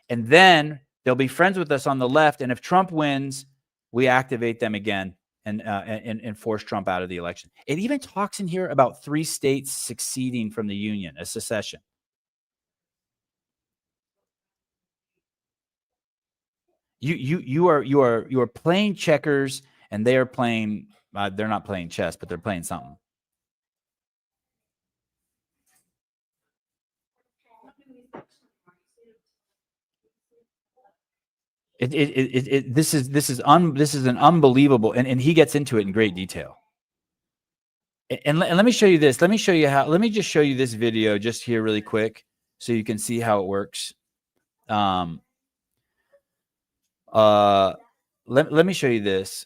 And then they'll be friends with us on the left. And if Trump wins, we activate them again and force Trump out of the election. It even talks in here about 3 states seceding from the union, a secession. You are playing checkers, and they are playing. They're not playing chess, but they're playing something. This is an unbelievable, and he gets into it in great detail. And let me show you this. Let me just show you this video just here really quick, so you can see how it works. Let me show you this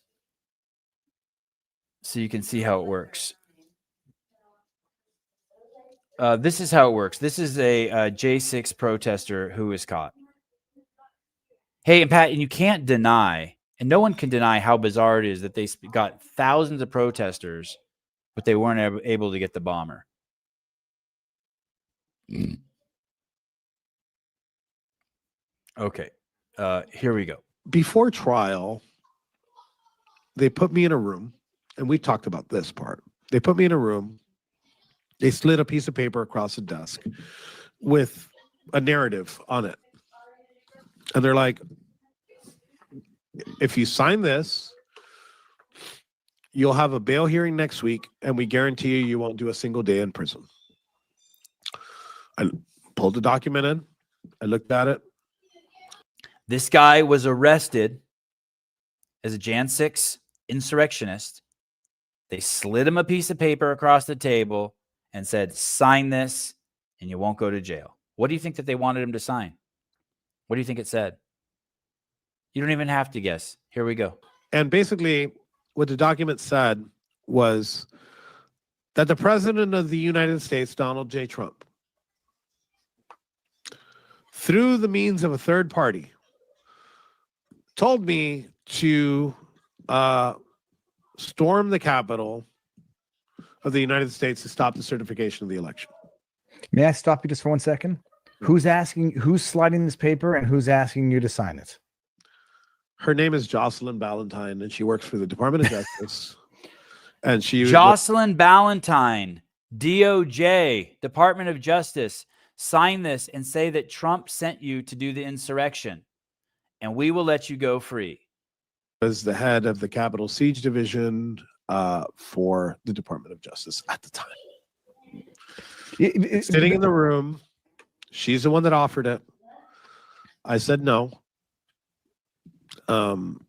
so you can see how it works. This is how it works. This is a J6 protester who was caught. Hey, and Pat, and you can't deny, and no one can deny how bizarre it is that they got thousands of protesters, but they weren't able to get the bomber. Okay, here we go. Before trial, they put me in a room, and we talked about this part. They put me in a room. They slid a piece of paper across the desk with a narrative on it. And they're like, if you sign this, you'll have a bail hearing next week, and we guarantee you won't do a single day in prison. I pulled the document in. I looked at it. This guy was arrested as a Jan 6 insurrectionist. They slid him a piece of paper across the table and said, sign this and you won't go to jail. What do you think that they wanted him to sign? What do you think it said? You don't even have to guess. Here we go. And basically, what the document said was that the President of the United States, Donald J. Trump, through the means of a third party, told me to storm the Capitol of the United States to stop the certification of the election. May I stop you just for 1 second? Who's sliding this paper, and who's asking you to sign it? Her name is Jocelyn Ballantyne, and she works for the Department of Justice. And she Jocelyn Ballantyne, DOJ, Department of Justice, sign this and say that Trump sent you to do the insurrection, and we will let you go free. Was the head of the Capitol Siege Division for the Department of Justice at the time. Sitting in the room, she's the one that offered it. I said no. And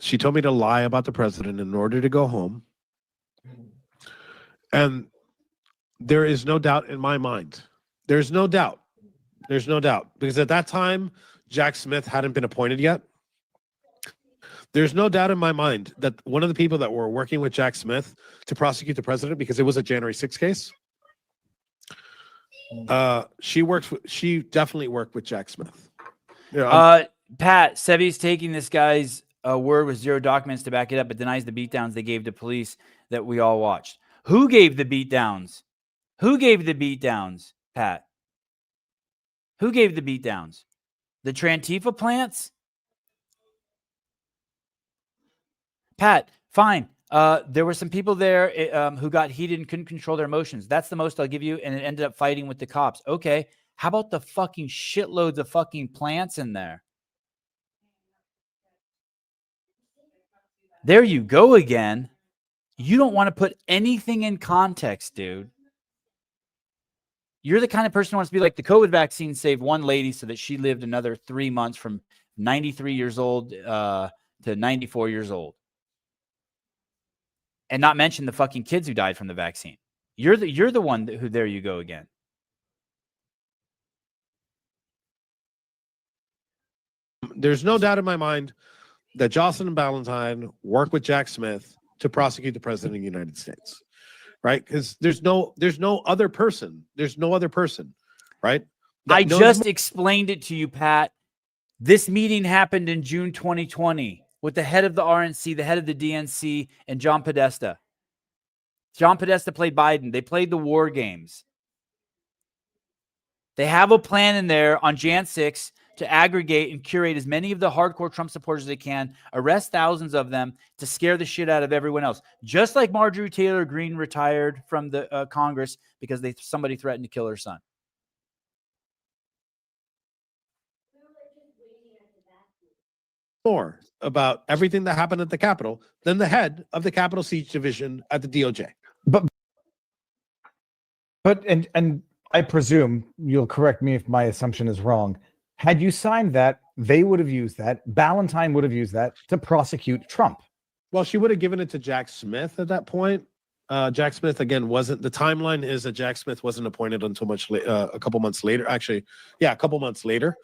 she told me to lie about the president in order to go home. And there is no doubt in my mind. There's no doubt. There's no doubt. Because at that time, Jack Smith hadn't been appointed yet. There's no doubt in my mind that one of the people that were working with Jack Smith to prosecute the president, because it was a January 6th case, she definitely worked with Jack Smith. Pat, Sebi's taking this guy's word with zero documents to back it up, but denies the beatdowns they gave to police that we all watched. Who gave the beatdowns? Who gave the beatdowns, Pat? Who gave the beatdowns? The Trantifa plants? Pat, fine. There were some people there who got heated and couldn't control their emotions. That's the most I'll give you, and it ended up fighting with the cops. Okay. How about the fucking shitloads of fucking plants in there? There you go again. You don't want to put anything in context, dude. You're the kind of person who wants to be like, the COVID vaccine saved one lady so that she lived another 3 months from 93 years old to 94 years old. And not mention the fucking kids who died from the vaccine. You're the one who, there you go again. There's no doubt in my mind that Jocelyn Ballantyne worked with Jack Smith to prosecute the president of the United States, right? Because there's no other person. There's no other person, right? I just explained it to you, Pat. This meeting happened in June 2020 with the head of the RNC, the head of the DNC, and John Podesta. John Podesta played Biden. They played the war games. They have a plan in there on Jan 6 to aggregate and curate as many of the hardcore Trump supporters as they can, arrest thousands of them to scare the shit out of everyone else. Just like Marjorie Taylor Greene retired from the Congress because somebody threatened to kill her son. More about everything that happened at the Capitol than the head of the Capitol Siege Division at the DOJ. But I presume, you'll correct me if my assumption is wrong, had you signed that, they would have used that, Ballantyne would have used that to prosecute Trump. Well, she would have given it to Jack Smith at that point. Jack Smith, again, wasn't, the timeline is that Jack Smith wasn't appointed until a couple months later. Actually, yeah, a couple months later.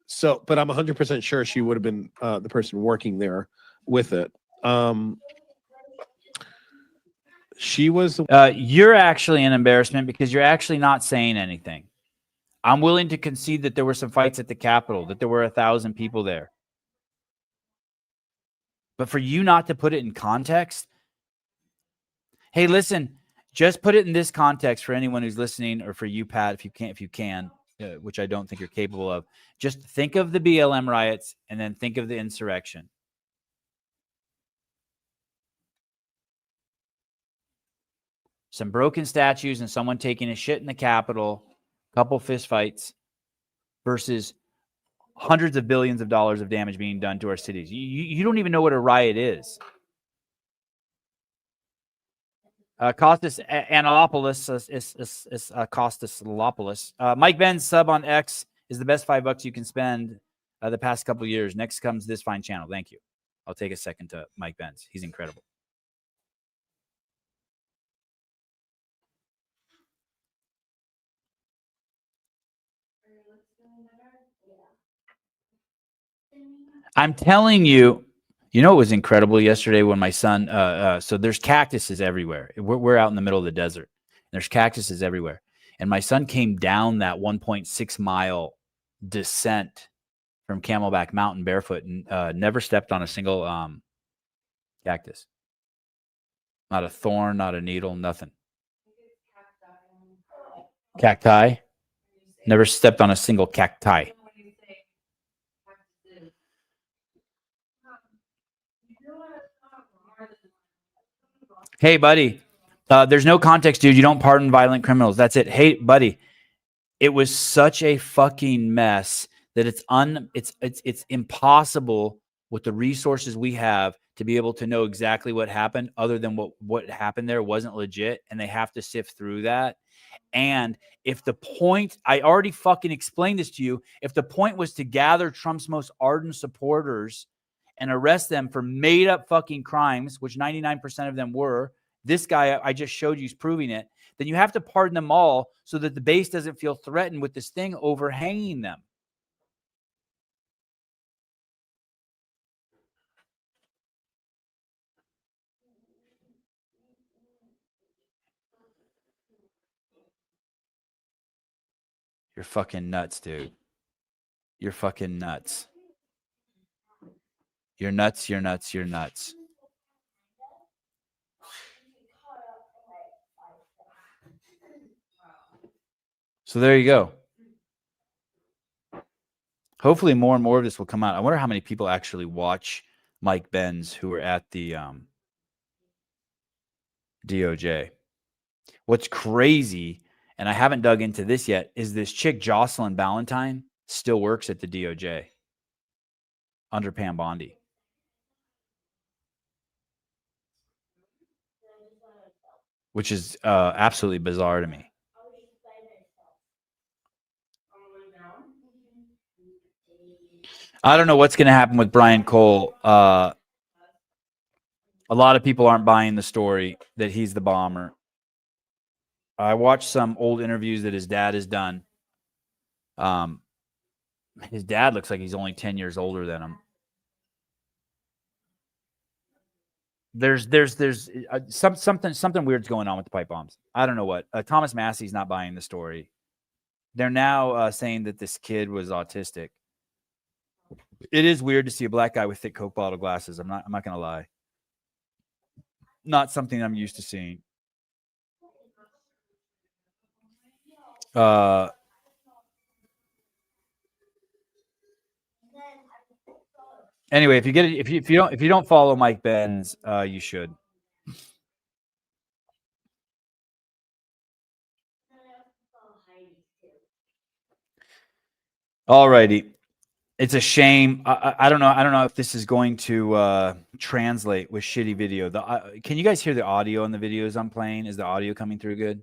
So, but I'm 100% sure she would have been the person working there with it. She was. You're actually an embarrassment because you're actually not saying anything. I'm willing to concede that there were some fights at the Capitol, that there were 1,000 people there. But for you not to put it in context, hey, listen, just put it in this context for anyone who's listening, or for you, Pat, if you can, which I don't think you're capable of. Just think of the BLM riots and then think of the insurrection. Some broken statues and someone taking a shit in the Capitol, a couple fist fights, versus hundreds of billions of dollars of damage being done to our cities. You don't even know what a riot is. Costas Angelopoulos is Costas Lopoulos. Mike Ben's sub on X is the best $5 you can spend the past couple of years. Next comes this fine channel. Thank you. I'll take a second to Mike Benz. He's incredible. I'm telling you, you know, it was incredible yesterday when my son, so there's cactuses everywhere. We're out in the middle of the desert. There's cactuses everywhere. And my son came down that 1.6 mile descent from Camelback Mountain barefoot and never stepped on a single cactus. Not a thorn, not a needle, nothing. Cacti. Never stepped on a single cacti. Hey, buddy, there's no context, dude. You don't pardon violent criminals. That's it. Hey, buddy, it was such a fucking mess that it's impossible with the resources we have to be able to know exactly what happened, other than what happened there wasn't legit, and they have to sift through that. And if the point, I already fucking explained this to you, if the point was to gather Trump's most ardent supporters and arrest them for made up fucking crimes, which 99% of them were, this guy I just showed you is proving it, then you have to pardon them all so that the base doesn't feel threatened with this thing overhanging them. You're fucking nuts, dude. You're fucking nuts. You're nuts, you're nuts, you're nuts. So there you go. Hopefully more and more of this will come out. I wonder how many people actually watch Mike Benz who were at the DOJ. What's crazy, and I haven't dug into this yet, is this chick Jocelyn Ballantyne still works at the DOJ under Pam Bondi. Which is absolutely bizarre to me. I don't know what's going to happen with Brian Cole. A lot of people aren't buying the story that he's the bomber. I watched some old interviews that his dad has done. His dad looks like he's only 10 years older than him. There's something weird's going on with the pipe bombs. I don't know what. Thomas Massey's not buying the story. They're now saying that this kid was autistic. It is weird to see a black guy with thick Coke bottle glasses. I'm not gonna lie. Not something I'm used to seeing. Anyway, if you don't follow Mike Benz, you should. Alrighty. It's a shame. I don't know. I don't know if this is going to translate with shitty video. Can you guys hear the audio on the videos I'm playing? Is the audio coming through good?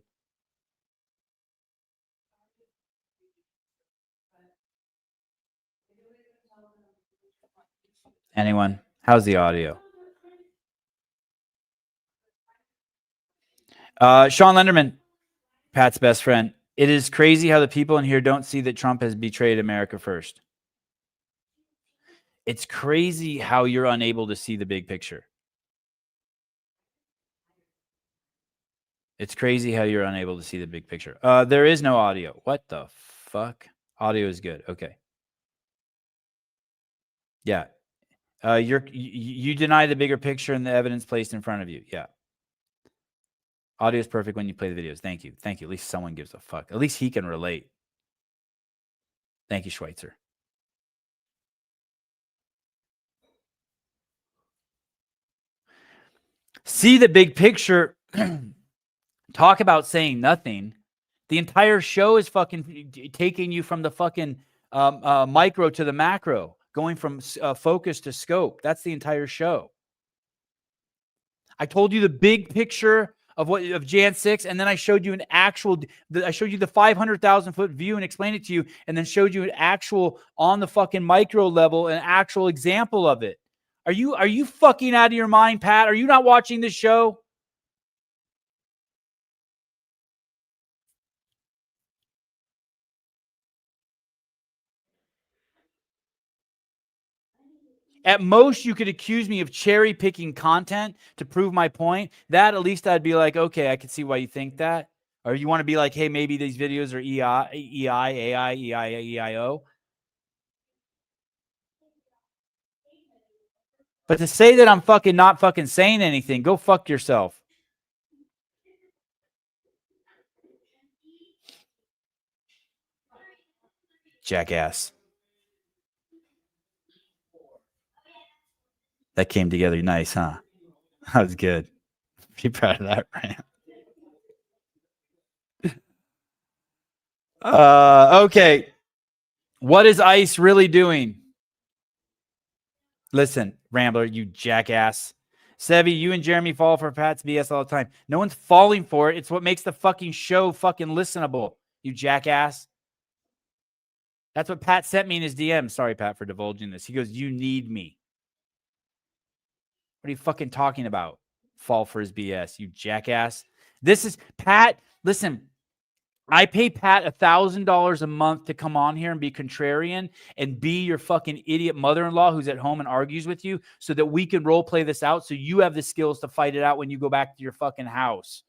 Anyone? How's the audio? Sean Lenderman, Pat's best friend. It is crazy how the people in here don't see that Trump has betrayed America first. It's crazy how you're unable to see the big picture. It's crazy how you're unable to see the big picture. There is no audio. What the fuck? Audio is good. Okay. Yeah. You deny the bigger picture and the evidence placed in front of you. Yeah. Audio is perfect when you play the videos. Thank you. Thank you. At least someone gives a fuck. At least he can relate. Thank you, Schweitzer. See the big picture. Talk about saying nothing. The entire show is fucking taking you from the fucking micro to the macro, going from focus to scope. That's the entire show. I told you the big picture of Jan 6, and then I showed you I showed you the 500,000 foot view and explained it to you, and then showed you an actual on the fucking micro level, an actual example of it. Are you fucking out of your mind, Pat? Are you not watching this show? At most, you could accuse me of cherry picking content to prove my point. That at least I'd be like, okay, I can see why you think that. Or you want to be like, hey, maybe these videos are AI, EIO. But to say that I'm fucking not fucking saying anything, go fuck yourself. Jackass. That came together nice, huh? That was good. Be proud of that, right? Okay. What is ICE really doing? Listen, Rambler, you jackass. Sevi, you and Jeremy fall for Pat's BS all the time. No one's falling for it. It's what makes the fucking show fucking listenable, you jackass. That's what Pat sent me in his DM. Sorry, Pat, for divulging this. He goes, you need me. What are you fucking talking about? Fall for his BS, you jackass. This is Pat. Listen, I pay Pat $1,000 a month to come on here and be contrarian and be your fucking idiot mother-in-law who's at home and argues with you so that we can role play this out so you have the skills to fight it out when you go back to your fucking house.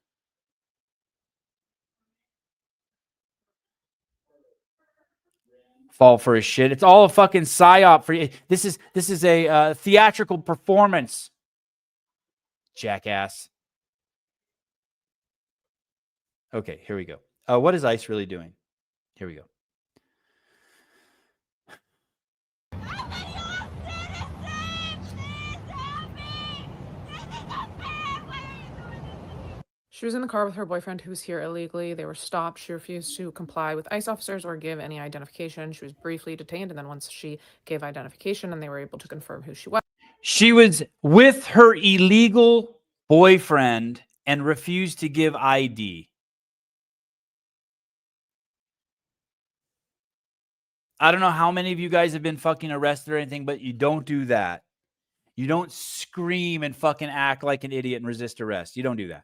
fall for his shit. It's all a fucking psyop for you. This is a theatrical performance. Jackass. Okay, here we go. What is ICE really doing? Here we go. She was in the car with her boyfriend who was here illegally. They were stopped. She refused to comply with ICE officers or give any identification. She was briefly detained, and then once she gave identification and they were able to confirm who she was. She was with her illegal boyfriend and refused to give ID. I don't know how many of you guys have been fucking arrested or anything, but you don't do that. You don't scream and fucking act like an idiot and resist arrest. You don't do that.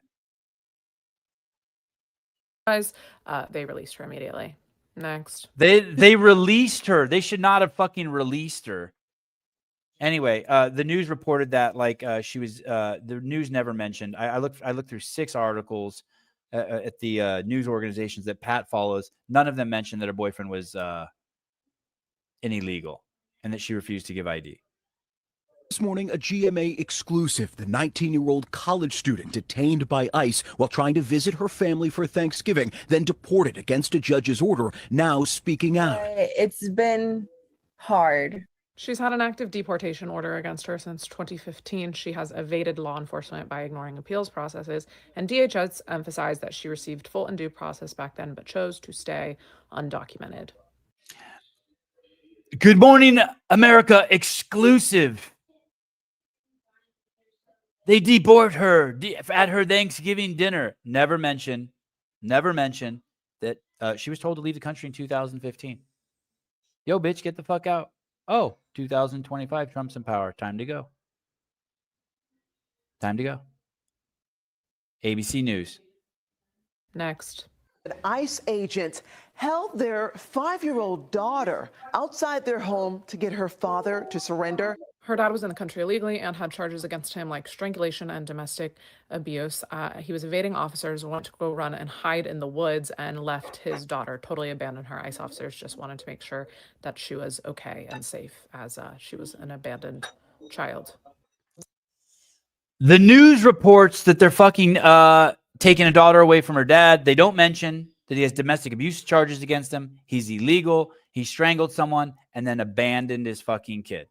They released her immediately. Next. They released her. They should not have fucking released her. Anyway, the news reported that she was the news never mentioned. I looked through 6 articles at the news organizations that Pat follows. None of them mentioned that her boyfriend was illegal and that she refused to give ID. This morning, a GMA exclusive. The 19-year-old college student detained by ICE while trying to visit her family for Thanksgiving, then deported against a judge's order, now speaking out. It's been hard. She's had an active deportation order against her since 2015. She has evaded law enforcement by ignoring appeals processes, and DHS emphasized that she received full and due process back then, but chose to stay undocumented. Good Morning America exclusive. They deport her at her Thanksgiving dinner. Never mention that she was told to leave the country in 2015. Yo, bitch, get the fuck out. Oh, 2025, Trump's in power. Time to go. Time to go. ABC News. Next. ICE agents held their 5-year-old daughter outside their home to get her father to surrender. Her dad was in the country illegally and had charges against him like strangulation and domestic abuse. He was evading officers, wanted to go run and hide in the woods, and left his daughter, totally abandoned her. ICE officers just wanted to make sure that she was okay and safe, as she was an abandoned child. The news reports that they're fucking taking a daughter away from her dad. They don't mention that he has domestic abuse charges against him. He's illegal. He strangled someone and then abandoned his fucking kid.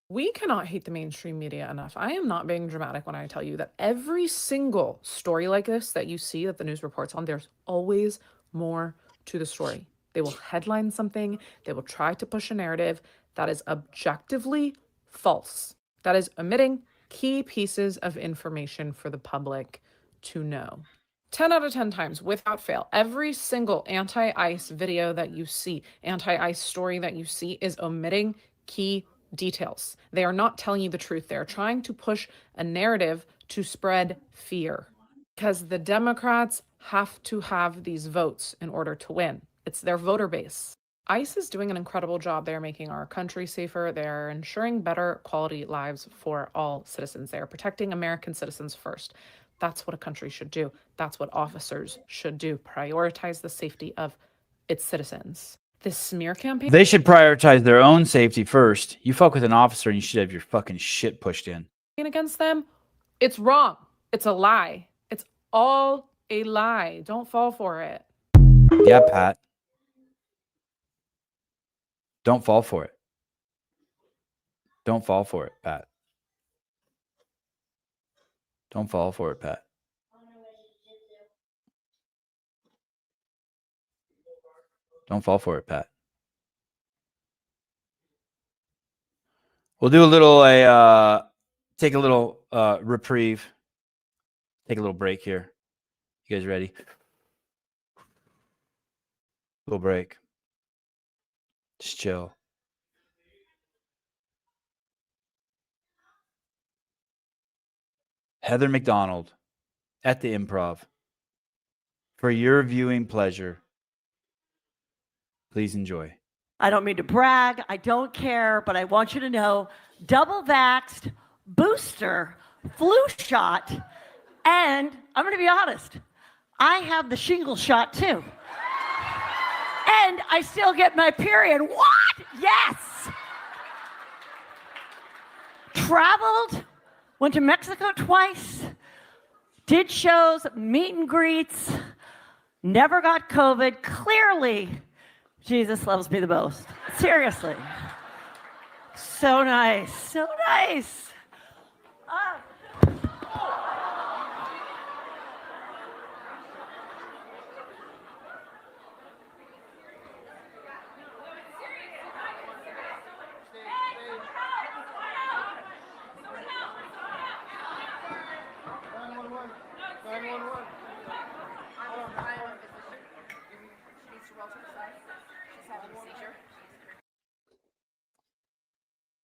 We cannot hate the mainstream media enough. I am not being dramatic when I tell you that every single story like this that you see that the news reports on, there's always more to the story. They will headline something. They will try to push a narrative that is objectively false, that is omitting key pieces of information for the public to know. 10 out of 10 times, without fail, every single anti-ICE video that you see, anti-ICE story that you see is omitting key details. They are not telling you the truth. They're trying to push a narrative to spread fear, because the Democrats have to have these votes in order to win. It's their voter base. ICE is doing an incredible job. They're making our country safer. They're ensuring better quality lives for all citizens. They're protecting American citizens first. That's what a country should do. That's what officers should do. Prioritize the safety of its citizens. This smear campaign. They should prioritize their own safety first. You fuck with an officer and you should have your fucking shit pushed in. Against them, it's wrong. It's a lie. It's all a lie. Don't fall for it. Yeah, Pat. Don't fall for it. Don't fall for it, Pat. Don't fall for it, Pat. Don't fall for it, Pat. We'll do a little, take a little reprieve. Take a little break here. You guys ready? Little break. Just chill. Heather McDonald at the Improv. For your viewing pleasure, please enjoy. I don't mean to brag. I don't care, but I want you to know, double vaxxed, booster, flu shot, and I'm going to be honest, I have the shingle shot too. And I still get my period. What? Yes. Traveled, went to Mexico twice, did shows, meet and greets, never got COVID. Clearly, Jesus loves me the most. Seriously. So nice. So nice.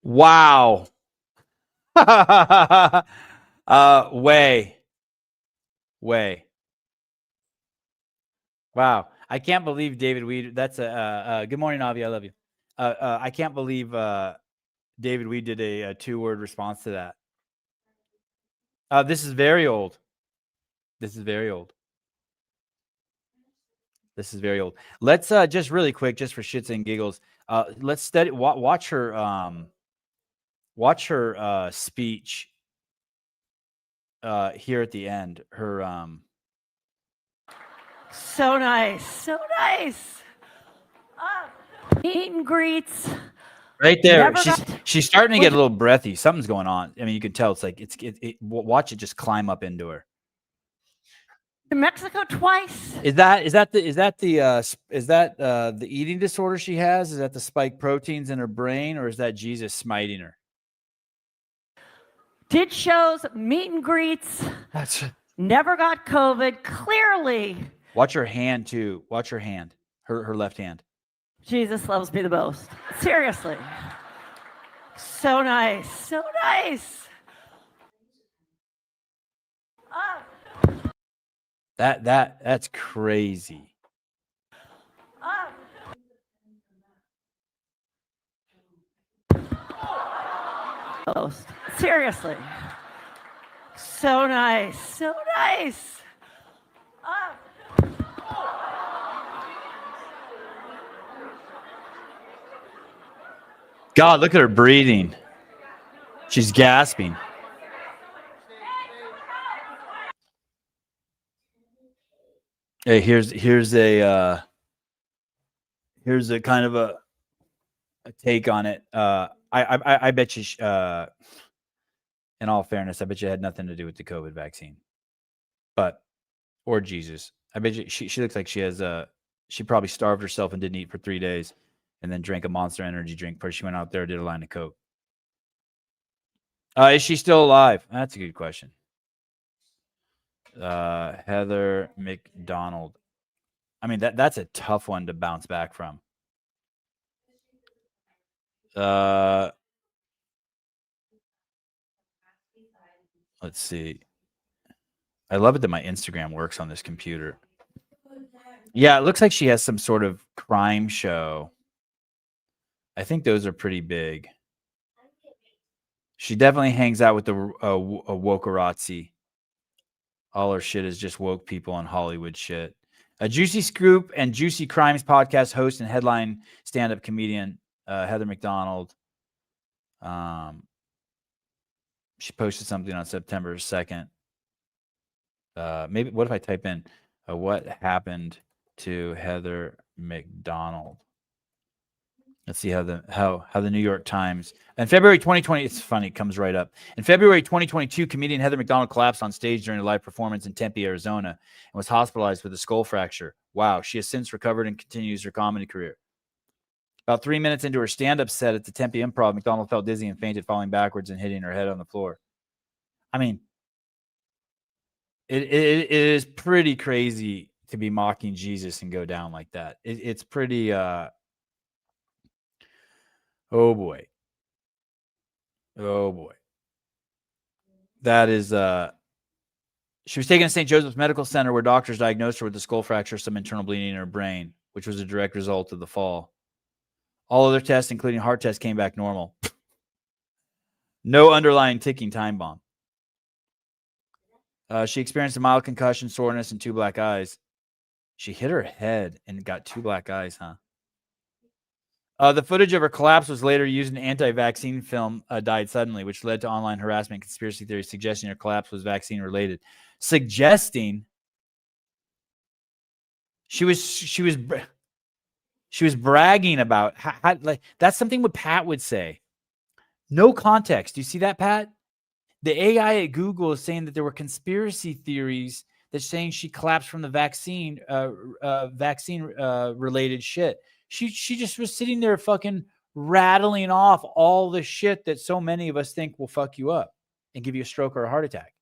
Wow. Way. Wow. I can't believe David Weed. That's a good morning, Avi. I love you. I can't believe David Weed did a 2-word response to that. This is very old. This is very old. This is very old. Let's just really quick, just for shits and giggles. Let's study. Watch her. Watch her speech here at the end. Her So nice. So nice. Meet and greets. right there. Never She's starting to get a little breathy. Something's going on. I mean, you can tell. It's like watch it just climb up into her. To Mexico twice. Is that the eating disorder she has? Is that the spike proteins in her brain, or is that Jesus smiting her? Did shows, meet and greets. Never got COVID. Clearly. Watch her hand too. Watch her hand. Her left hand. Jesus loves me the most. Seriously. So nice. So nice. That's crazy. Seriously. So nice. So nice. God, look at her breathing. She's gasping. Hey, here's a kind of a take on it. I bet you, in all fairness, I bet you it had nothing to do with the COVID vaccine, or Jesus. I bet you she looks like she probably starved herself and didn't eat for 3 days, and then drank a Monster Energy drink before she went out there and did a line of coke. Is she still alive? That's a good question. Heather McDonald. I mean, that's a tough one to bounce back from. Let's see. I love it that my Instagram works on this computer. Yeah, it looks like she has some sort of crime show. I think those are pretty big. She definitely hangs out with the wokerazzi. All her shit is just woke people on Hollywood shit. A Juicy Scoop and Juicy Crimes podcast host and headline stand-up comedian Heather McDonald. She posted something on September 2nd. Maybe what if I type in what happened to Heather McDonald? Let's see how the New York Times. In February 2020, it's funny, it comes right up. In February 2022, comedian Heather McDonald collapsed on stage during a live performance in Tempe, Arizona, and was hospitalized with a skull fracture. Wow, she has since recovered and continues her comedy career. About 3 minutes into her stand-up set at the Tempe Improv, McDonald felt dizzy and fainted, falling backwards and hitting her head on the floor. I mean, it is pretty crazy to be mocking Jesus and go down like that. It's pretty. Oh boy. That is. She was taken to St. Joseph's Medical Center, where doctors diagnosed her with a skull fracture, some internal bleeding in her brain, which was a direct result of the fall. All other tests, including heart tests, came back normal. No underlying ticking time bomb. She experienced a mild concussion, soreness, and 2 black eyes. She hit her head and got 2 black eyes, huh? The footage of her collapse was later used in anti-vaccine film Died Suddenly, which led to online harassment and conspiracy theories suggesting her collapse was vaccine-related. Suggesting she was bragging about how like that's something what Pat would say. No context. Do you see that, Pat? The AI at Google is saying that there were conspiracy theories that's saying she collapsed from the vaccine related shit. She just was sitting there fucking rattling off all the shit that so many of us think will fuck you up and give you a stroke or a heart attack.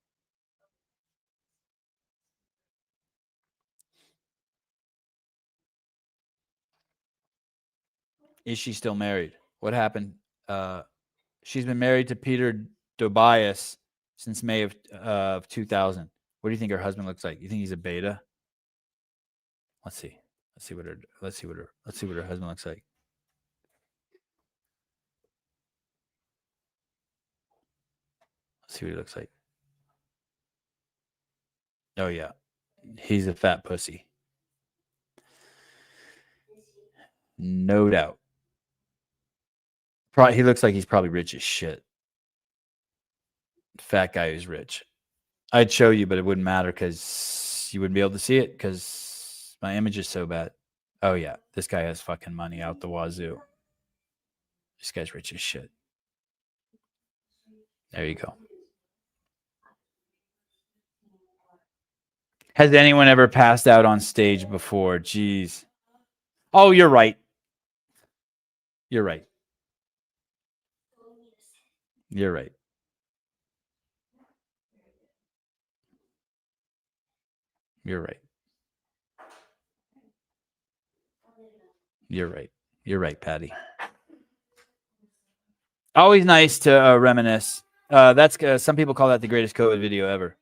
Is she still married? What happened? She's been married to Peter Tobias since May of 2000. What do you think her husband looks like? You think he's a beta? Let's see. Let's see what her husband looks like. Let's see what he looks like. Oh yeah. He's a fat pussy. No doubt. He looks like he's probably rich as shit. Fat guy who's rich. I'd show you, but it wouldn't matter because you wouldn't be able to see it because my image is so bad. Oh yeah, this guy has fucking money out the wazoo. This guy's rich as shit. There you go. Has anyone ever passed out on stage before? Jeez. Oh, you're right. You're right. You're right. You're right. You're right. You're right, Patty. Always nice to reminisce. That's some people call that the greatest COVID video ever.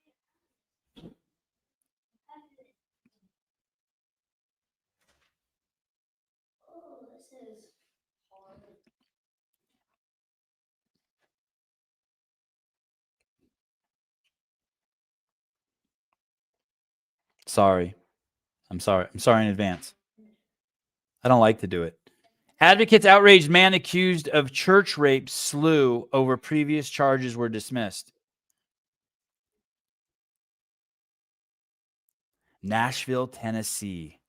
Sorry. I'm sorry. I'm sorry in advance. I don't like to do it. Advocates outraged man accused of church rape slew over previous charges were dismissed. Nashville, Tennessee.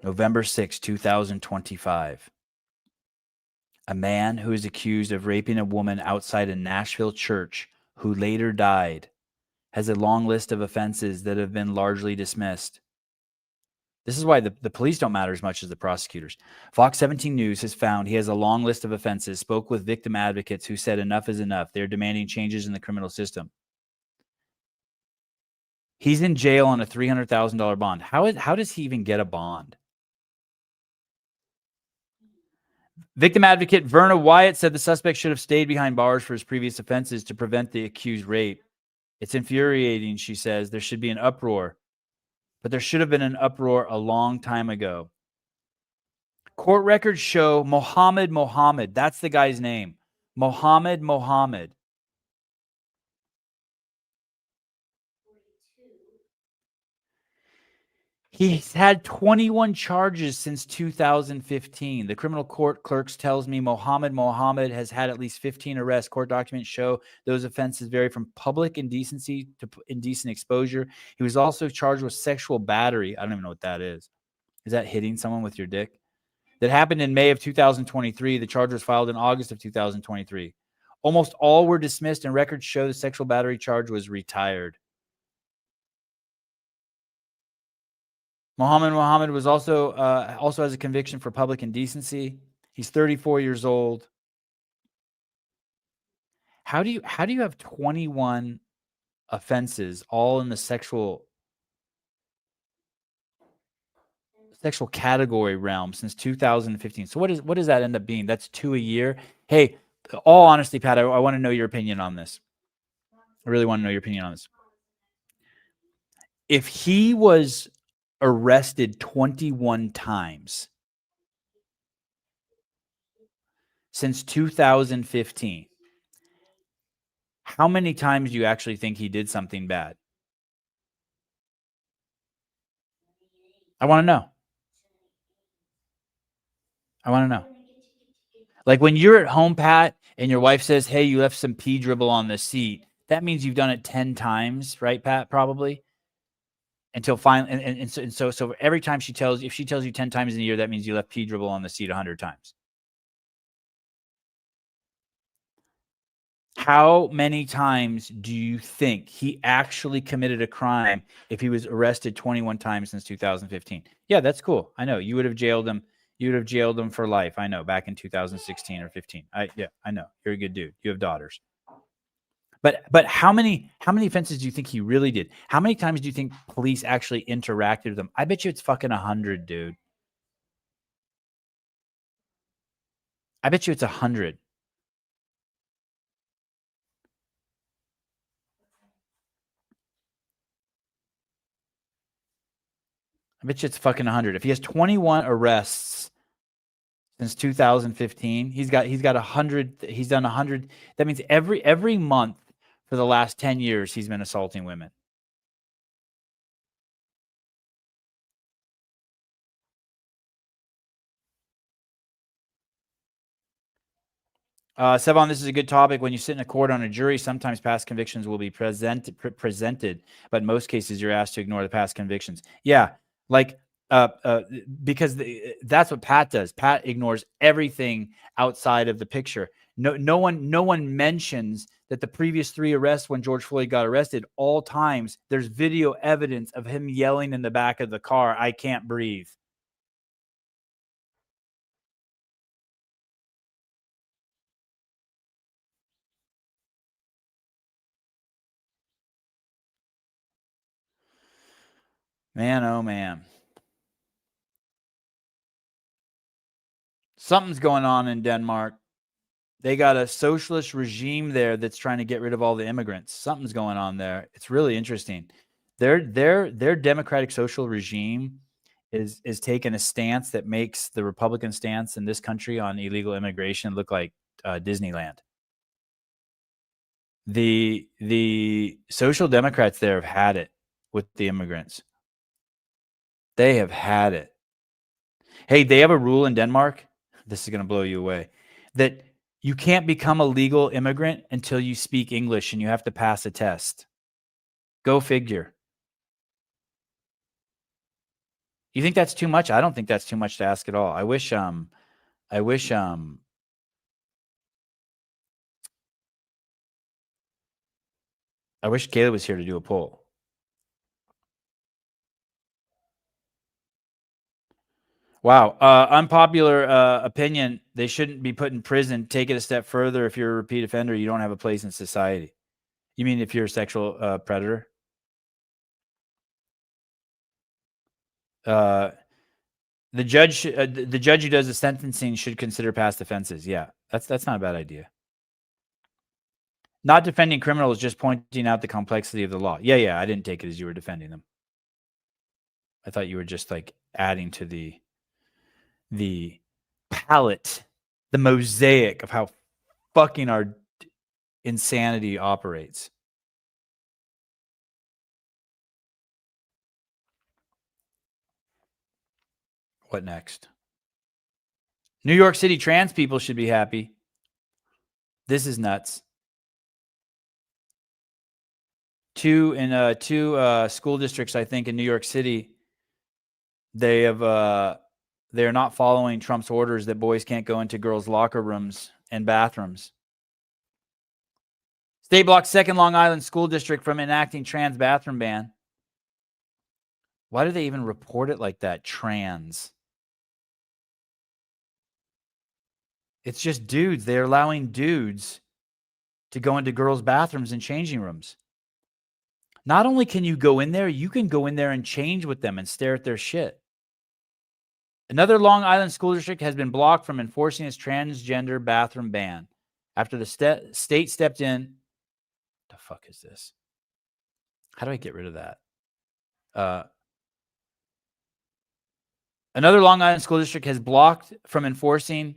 November 6, 2025. A man who is accused of raping a woman outside a Nashville church who later died has a long list of offenses that have been largely dismissed. This is why the police don't matter as much as the prosecutors. Fox 17 News has found he has a long list of offenses, spoke with victim advocates who said enough is enough. They're demanding changes in the criminal system. He's in jail on a $300,000 bond. How does he even get a bond? Victim advocate Verna Wyatt said the suspect should have stayed behind bars for his previous offenses to prevent the accused rape. It's infuriating, she says. There should be an uproar. But there should have been an uproar a long time ago. Court records show Mohammed. That's the guy's name. Mohammed. He's had 21 charges since 2015. The criminal court clerks tells me Mohammed has had at least 15 arrests. Court documents show those offenses vary from public indecency to indecent exposure. He was also charged with sexual battery. I don't even know what that is. Is that hitting someone with your dick? That happened in May of 2023. The charge was filed in August of 2023. Almost all were dismissed, and records show the sexual battery charge was retired. Mohammed was also has a conviction for public indecency. He's 34 years old. How do you have 21 offenses all in the sexual category realm since 2015? So what does that end up being? That's 2 a year. Hey, all honesty, Pat, I want to know your opinion on this. I really want to know your opinion on this. If he was arrested 21 times since 2015, How many times do you actually think he did something bad? I want to know. I want to know. Like when you're at home, Pat, and your wife says, hey, you left some pee dribble on the seat. That means you've done it 10 times, right, Pat? Probably. Until finally, and so every time if she tells you 10 times in a year, that means you left pee dribble on the seat 100 times. How many times do you think he actually committed a crime if he was arrested 21 times since 2015? Yeah, that's cool. I know you would have jailed him. You would have jailed him for life. I know, back in 2016 or 15. I know. You're a good dude. You have daughters. But how many offenses do you think he really did? How many times do you think police actually interacted with him? I bet you it's fucking 100, dude. I bet you it's 100. I bet you it's fucking 100. If he has 21 arrests since 2015, he's got 100. He's done 100. That means every month for the last 10 years, he's been assaulting women. Sevon, this is a good topic. When you sit in a court on a jury, sometimes past convictions will be presented, but in most cases, you're asked to ignore the past convictions. Yeah, like because that's what Pat does. Pat ignores everything outside of the picture. No one mentions that the previous 3 arrests when George Floyd got arrested, all times there's video evidence of him yelling in the back of the car, "I can't breathe." Man, oh man. Something's going on in Denmark. They got a socialist regime there that's trying to get rid of all the immigrants. Something's going on there. It's really interesting. Their democratic social regime is taking a stance that makes the Republican stance in this country on illegal immigration look like Disneyland. The social democrats there have had it with the immigrants. They have had it. Hey, they have a rule in Denmark. This is going to blow you away. That you can't become a legal immigrant until you speak English and you have to pass a test. Go figure. You think that's too much? I don't think that's too much to ask at all. I wish Caleb was here to do a poll. Wow. Unpopular opinion. They shouldn't be put in prison. Take it a step further. If you're a repeat offender, you don't have a place in society. You mean if you're a sexual predator? The judge who does the sentencing should consider past offenses. Yeah, that's not a bad idea. Not defending criminals, just pointing out the complexity of the law. Yeah, I didn't take it as you were defending them. I thought you were just like adding to the palette, the mosaic of how fucking our insanity operates. What next? New York City trans people should be happy. This is nuts. Two school districts, I think, in New York City, they are not following Trump's orders that boys can't go into girls' locker rooms and bathrooms. State blocks second Long Island school district from enacting trans bathroom ban. Why do they even report it like that? Trans. It's just dudes. They're allowing dudes to go into girls' bathrooms and changing rooms. Not only can you go in there, you can go in there and change with them and stare at their shit. Another Long Island school district has been blocked from enforcing its transgender bathroom ban after the state stepped in. The fuck is this? How do I get rid of that? Another Long Island school district has blocked from enforcing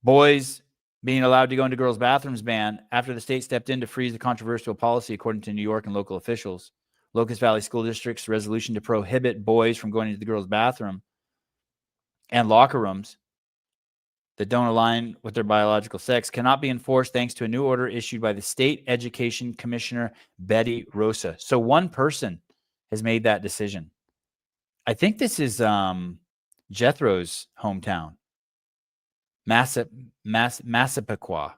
boys being allowed to go into girls' bathrooms ban after the state stepped in to freeze the controversial policy, according to New York and local officials. Locust Valley School District's resolution to prohibit boys from going into the girls' bathroom and locker rooms that don't align with their biological sex cannot be enforced thanks to a new order issued by the state education commissioner, Betty Rosa. So one person has made that decision. I think this is Jethro's hometown, Massapequa.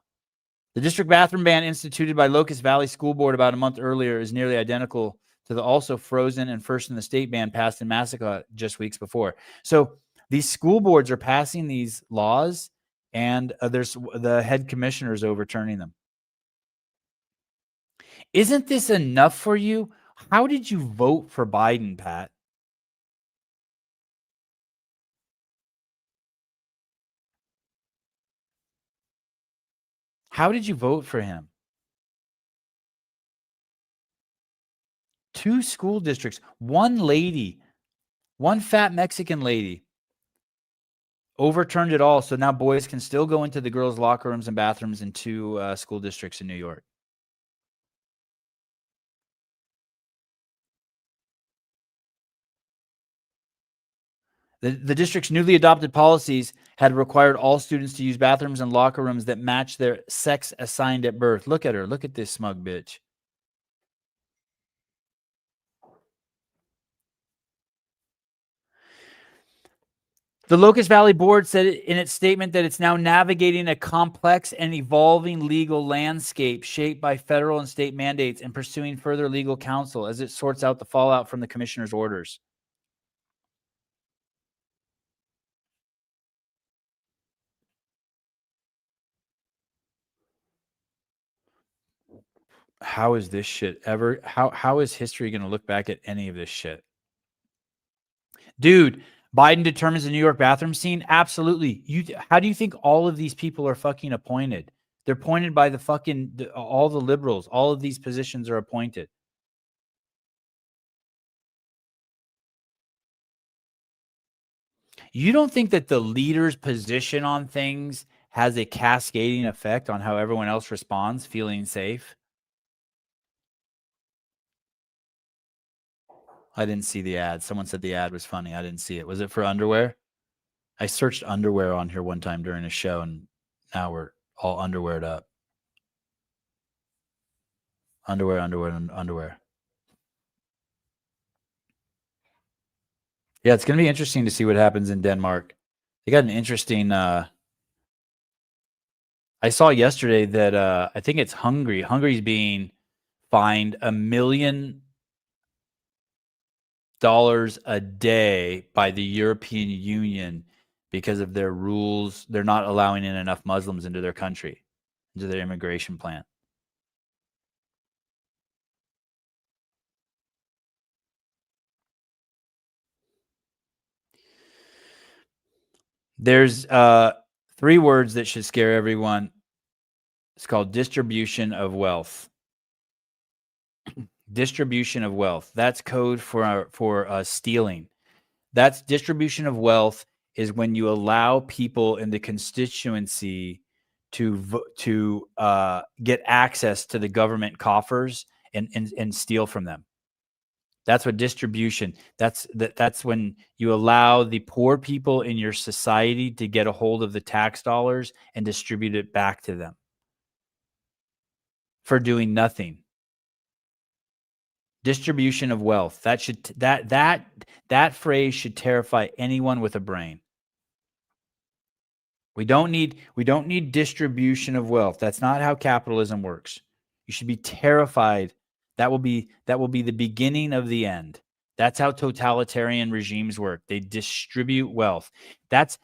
The district bathroom ban instituted by Locust Valley School Board about a month earlier is nearly identical to the also frozen and first in the state ban passed in Massapequa just weeks before. So these school boards are passing these laws, and there's the head commissioners overturning them. Isn't this enough for you? How did you vote for Biden, Pat? How did you vote for him? 2 school districts, one lady, one fat Mexican lady overturned it all. So now boys can still go into the girls' locker rooms and bathrooms in 2 school districts in New York. The district's newly adopted policies had required all students to use bathrooms and locker rooms that match their sex assigned at birth. Look at her. Look at this smug bitch. The Locust Valley Board said in its statement that it's now navigating a complex and evolving legal landscape shaped by federal and state mandates and pursuing further legal counsel as it sorts out the fallout from the commissioner's orders. How is this shit ever? How is history going to look back at any of this shit? Dude, Biden determines the New York bathroom scene? Absolutely. How do you think all of these people are fucking appointed? They're appointed by all the liberals. All of these positions are appointed. You don't think that the leader's position on things has a cascading effect on how everyone else responds, feeling safe? I didn't see the ad. Someone said the ad was funny. I didn't see it. Was it for underwear? I searched underwear on here one time during a show, and now we're all underweared up. Underwear, underwear, and underwear. Yeah, it's going to be interesting to see what happens in Denmark. They got an interesting... I saw yesterday that I think it's Hungary. Hungary's being fined $1 million a day by the European Union because of their rules. They're not allowing in enough Muslims into their country, into their immigration plan. There's 3 words that should scare everyone. It's called distribution of wealth. Distribution of wealth. That's code for stealing. That's distribution of wealth is when you allow people in the constituency to get access to the government coffers and steal from them. That's what distribution. That's when you allow the poor people in your society to get a hold of the tax dollars and distribute it back to them for doing nothing. Distribution of wealth. That phrase should terrify anyone with a brain. We don't need distribution of wealth. That's not how capitalism works. You should be terrified. That will be the beginning of the end. That's how totalitarian regimes work. They distribute wealth. That's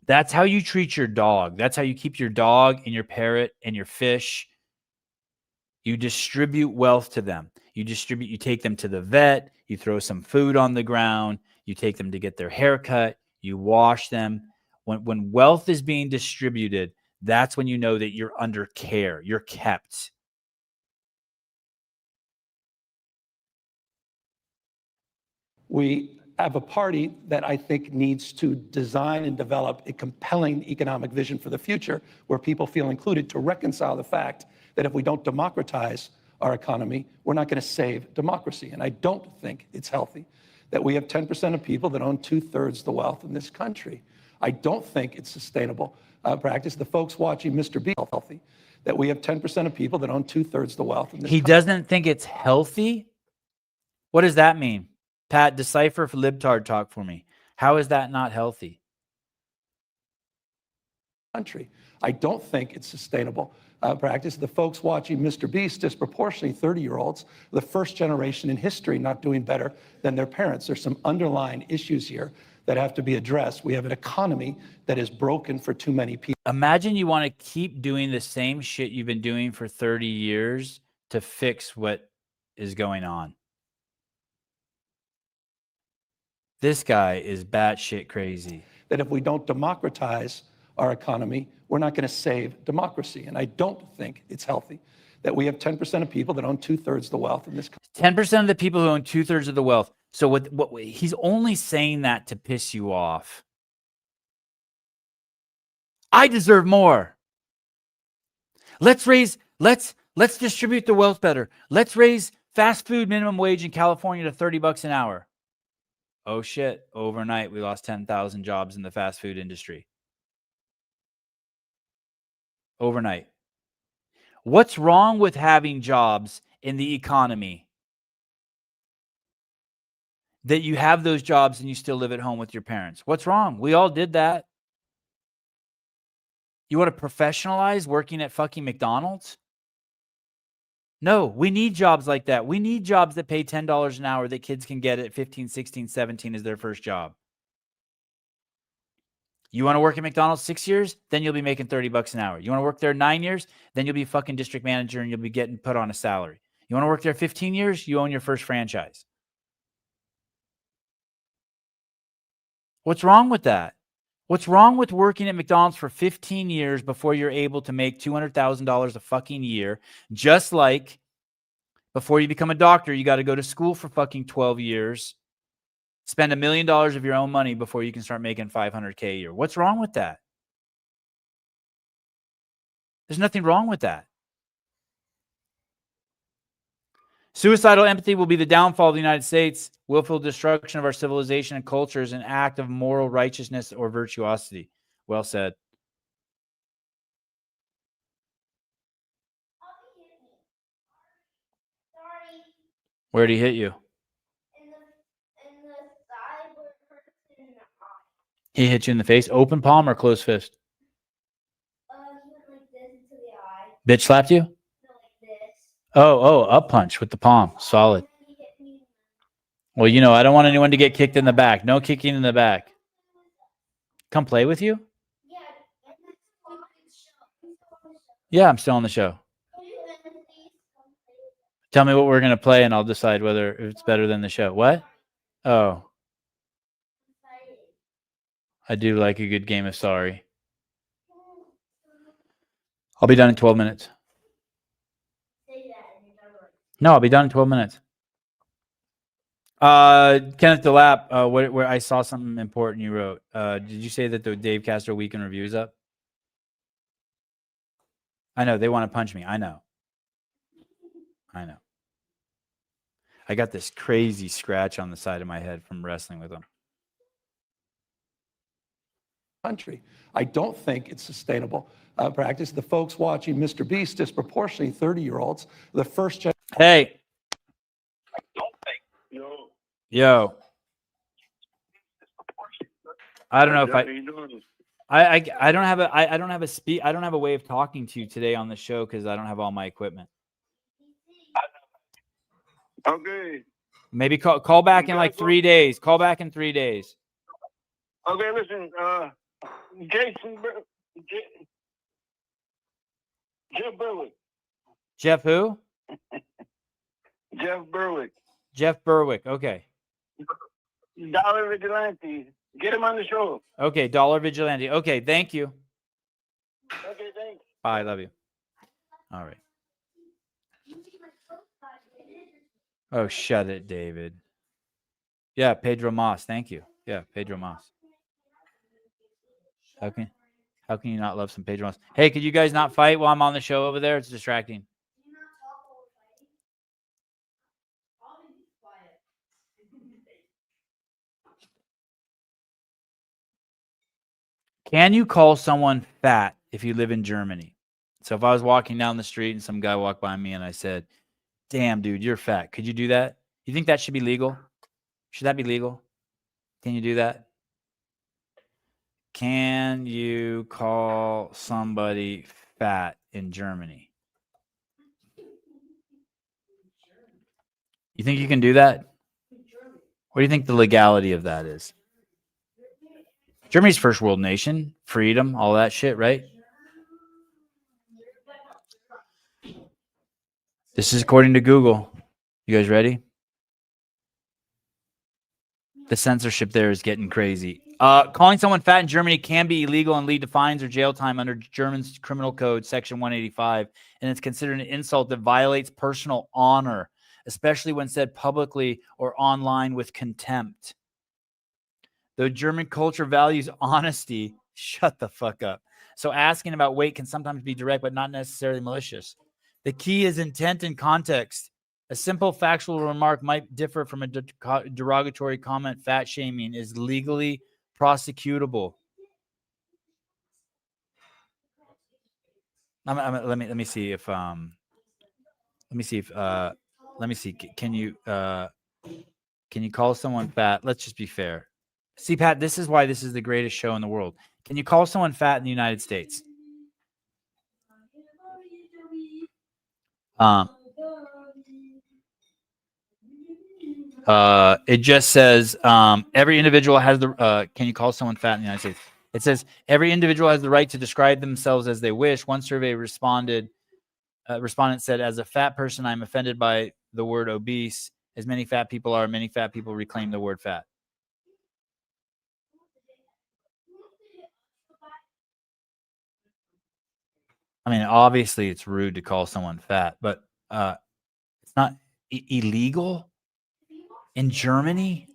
how you treat your dog. That's how you keep your dog and your parrot and your fish. You distribute wealth to them. You take them to the vet. You throw some food on the ground. You take them to get their hair cut. You wash them. When wealth is being distributed, that's when you know that you're under care. You're kept. We have a party that I think needs to design and develop a compelling economic vision for the future where people feel included to reconcile the fact that if we don't democratize our economy, we're not going to save democracy. And I don't think it's healthy that we have 10% of people that own 2/3 the wealth in this country. I don't think it's sustainable practice. The folks watching Mr. B healthy that we have 10% of people that own 2/3 the wealth in this He country. doesn't think it's healthy? What does that mean? Pat, decipher for libtard talk for me. How is that not healthy? Country. I don't think it's sustainable practice. The folks watching Mr. Beast, disproportionately 30-year-olds, the first generation in history not doing better than their parents. There's some underlying issues here that have to be addressed. We have an economy that is broken for too many people. Imagine you want to keep doing the same shit you've been doing for 30 years to fix what is going on. This guy is batshit crazy. That if we don't democratize our economy, we're not going to save democracy. And I don't think it's healthy that we have 10% of people that own 2/3 the wealth in this country. 10% of the people who own 2/3 of the wealth. So what he's only saying that to piss you off. I deserve more. Let's distribute the wealth better. Let's raise fast food minimum wage in California to $30 an hour. Oh shit, overnight we lost 10,000 jobs in the fast food industry. Overnight. What's wrong with having jobs in the economy? That you have those jobs and you still live at home with your parents. What's wrong? We all did that. You want to professionalize working at fucking McDonald's? No, we need jobs like that. We need jobs that pay $10 an hour that kids can get at 15, 16, 17 as their first job. You want to work at McDonald's 6 years? Then you'll be making $30 an hour. You want to work there 9 years? Then you'll be fucking district manager and you'll be getting put on a salary. You want to work there 15 years? You own your first franchise. What's wrong with that? What's wrong with working at McDonald's for 15 years before you're able to make $200,000 a fucking year? Just like before you become a doctor, you got to go to school for fucking 12 years, spend $1 million of your own money before you can start making $500K a year. What's wrong with that? There's nothing wrong with that. Suicidal empathy will be the downfall of the United States. Willful destruction of our civilization and culture is an act of moral righteousness or virtuosity. Well said. Where'd he hit you? He hit you in the face. Open palm or closed fist? Bitch slapped you? Oh, up punch with the palm. Solid. Well, you know, I don't want anyone to get kicked in the back. No kicking in the back. Come play with you? Yeah, I'm still on the show. Tell me what we're going to play and I'll decide whether it's better than the show. What? Oh. I do like a good game of Sorry. I'll be done in 12 minutes. No, I'll be done in 12 minutes. Kenneth DeLapp, where I saw something important you wrote. Did you say that the Dave Castro Weekend Review is up? I know. They want to punch me. I know. I got this crazy scratch on the side of my head from wrestling with them. Country. I don't think it's sustainable practice. The folks watching Mr. Beast, disproportionately 30-year-olds, the first generation. Hey. Yo. I don't know if I don't have a way of talking to you today on the show because I don't have all my equipment. Okay. Maybe call back in like 3 days. Call back in 3 days. Okay, listen, Jeff Berwick. Jeff who? Jeff Berwick. Jeff Berwick. Okay. Dollar Vigilante. Get him on the show. Okay, Dollar Vigilante. Okay, thank you. Okay, thanks. Bye, love you. All right. Oh, shut it, David. Yeah, Pedro Mas. Thank you. Yeah, Pedro Mas. How can you not love some Pedro Mas? Hey, could you guys not fight while I'm on the show over there? It's distracting. Can you call someone fat if you live in Germany? So if I was walking down the street and some guy walked by me and I said, "Damn, dude, you're fat." Could you do that? You think that should be legal? Should that be legal? Can you do that? Can you call somebody fat in Germany? You think you can do that? What do you think the legality of that is? Germany's first world nation, freedom, all that shit, right? This is according to Google. You guys ready? The censorship there is getting crazy. Calling someone fat in Germany can be illegal and lead to fines or jail time under German's criminal code, section 185, and it's considered an insult that violates personal honor, especially when said publicly or online with contempt. Though German culture values honesty, shut the fuck up. So asking about weight can sometimes be direct, but not necessarily malicious. The key is intent and context. A simple factual remark might differ from a derogatory comment. Fat shaming is legally prosecutable. Let me see if can you call someone fat? Let's just be fair. See, Pat, this is why this is the greatest show in the world. Can you call someone fat in the United States? It just says every individual has the can you call someone fat in the United States? It says every individual has the right to describe themselves as they wish. One survey respondent said, as a fat person, I'm offended by the word obese. As many fat people are, many fat people reclaim the word fat. I mean, obviously it's rude to call someone fat, but it's not illegal in Germany.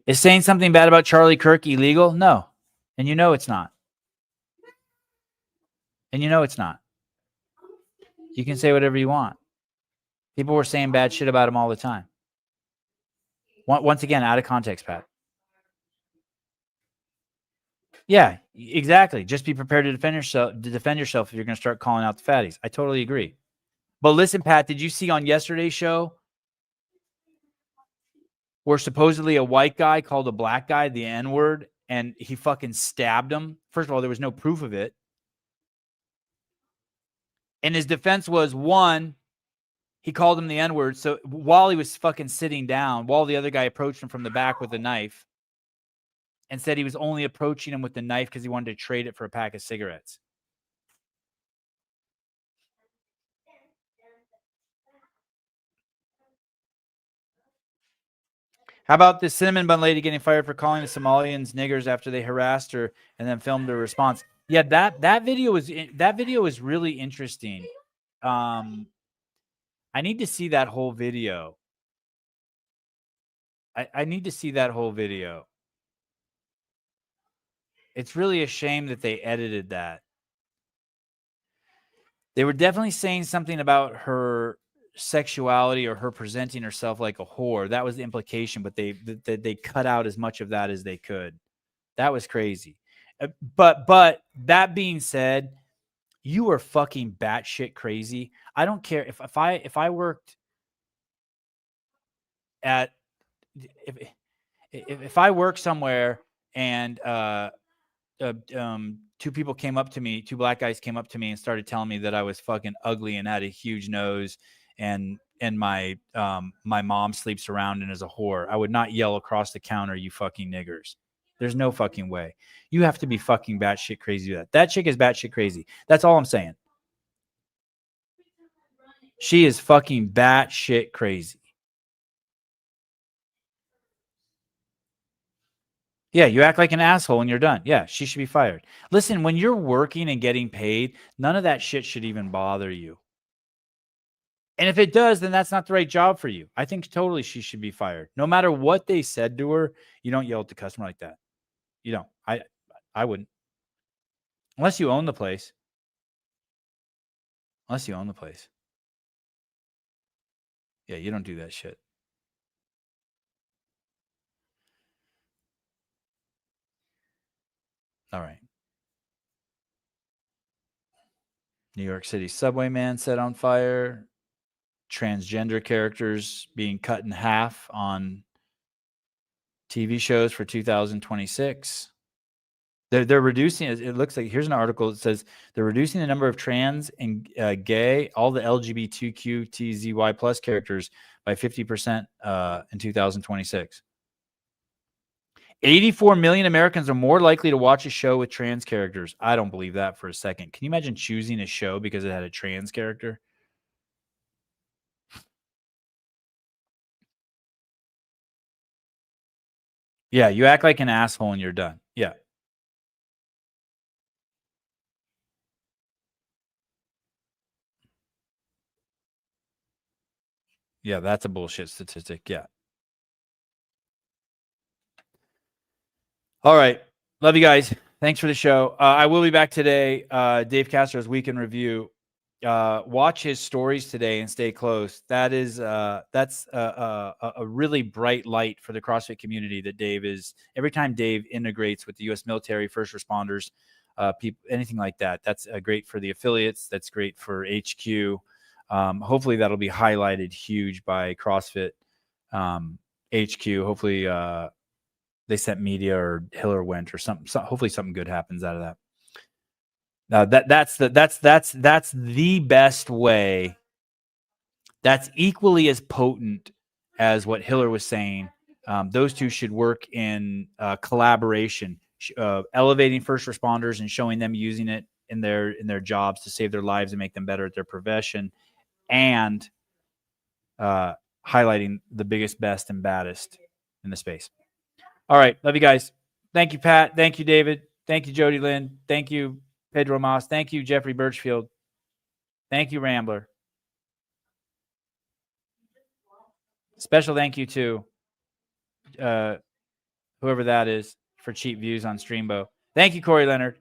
Is saying something bad about Charlie Kirk illegal? No. And you know it's not. And you know it's not. You can say whatever you want. People were saying bad shit about him all the time. Once again, out of context, Pat. Yeah, exactly. Just be prepared to defend yourself if you're going to start calling out the fatties. I totally agree. But listen, Pat, did you see on yesterday's show where supposedly a white guy called a black guy the N-word and he fucking stabbed him? First of all, there was no proof of it. And his defense was, one, he called him the N-word. So while he was fucking sitting down, while the other guy approached him from the back with a knife and said he was only approaching him with the knife because he wanted to trade it for a pack of cigarettes. How about this cinnamon bun lady getting fired for calling the Somalians niggers after they harassed her and then filmed a response? Yeah, that video was really interesting. I need to see that whole video. I need to see that whole video. It's really a shame that they edited that. They were definitely saying something about her sexuality or her presenting herself like a whore. That was the implication, but they cut out as much of that as they could. That was crazy. But that being said, you are fucking batshit crazy. I don't care if I worked at if I work somewhere and two people came up to me, two black guys came up to me and started telling me that I was fucking ugly and had a huge nose and my mom sleeps around and is a whore, I would not yell across the counter, "You fucking niggers." There's no fucking way. You have to be fucking batshit crazy with that. That chick is batshit crazy. That's all I'm saying. She is fucking batshit crazy. Yeah, you act like an asshole when you're done. Yeah, she should be fired. Listen, when you're working and getting paid, none of that shit should even bother you. And if it does, then that's not the right job for you. I think totally she should be fired. No matter what they said to her, you don't yell at the customer like that. You don't. I wouldn't. Unless you own the place. Unless you own the place. Yeah, you don't do that shit. All right. New York City subway man set on fire. Transgender characters being cut in half on TV shows for 2026. They're reducing it. It looks like here's an article that says they're reducing the number of trans and gay, all the LGBTQTZY plus characters by 50% in 2026. 84 million Americans are more likely to watch a show with trans characters. I don't believe that for a second. Can you imagine choosing a show because it had a trans character? Yeah, you act like an asshole and you're done. Yeah. Yeah, that's a bullshit statistic. Yeah. All right. Love you guys. Thanks for the show. I will be back today. Dave Castro's Weekend Review. Watch his stories today and stay close. That's a really bright light for the CrossFit community that Dave is. Every time Dave integrates with the U.S. military, first responders, people, anything like that, that's great for the affiliates. That's great for HQ. Hopefully that'll be highlighted huge by CrossFit HQ. Hopefully they sent media or Hiller went or something. Hopefully something good happens out of that. That's the best way. That's equally as potent as what Hiller was saying. Those two should work in collaboration, elevating first responders and showing them using it in their jobs to save their lives and make them better at their profession, and highlighting the biggest, best, and baddest in the space. All right. Love you guys. Thank you, Pat. Thank you, David. Thank you, Jody Lynn. Thank you, Pedro Mas. Thank you, Jeffrey Birchfield. Thank you, Rambler. Special thank you to whoever that is for cheap views on Streambo. Thank you, Corey Leonard.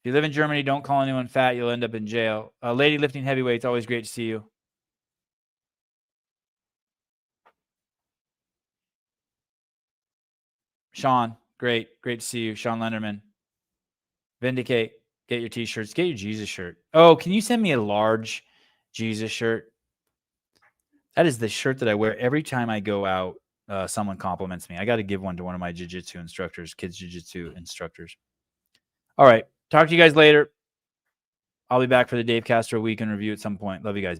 If you live in Germany, don't call anyone fat. You'll end up in jail. Lady Lifting Heavyweights, always great to see you. Sean, great to see you. Sean Lenderman. Vindicate, get your t-shirts. Get your Jesus shirt. Oh, can you send me a large Jesus shirt? That is the shirt that I wear every time I go out. Someone compliments me. I got to give one to one of my jiu-jitsu instructors, kids jiu-jitsu instructors. All right. Talk to you guys later. I'll be back for the Dave Castro Weekend Review at some point. Love you guys.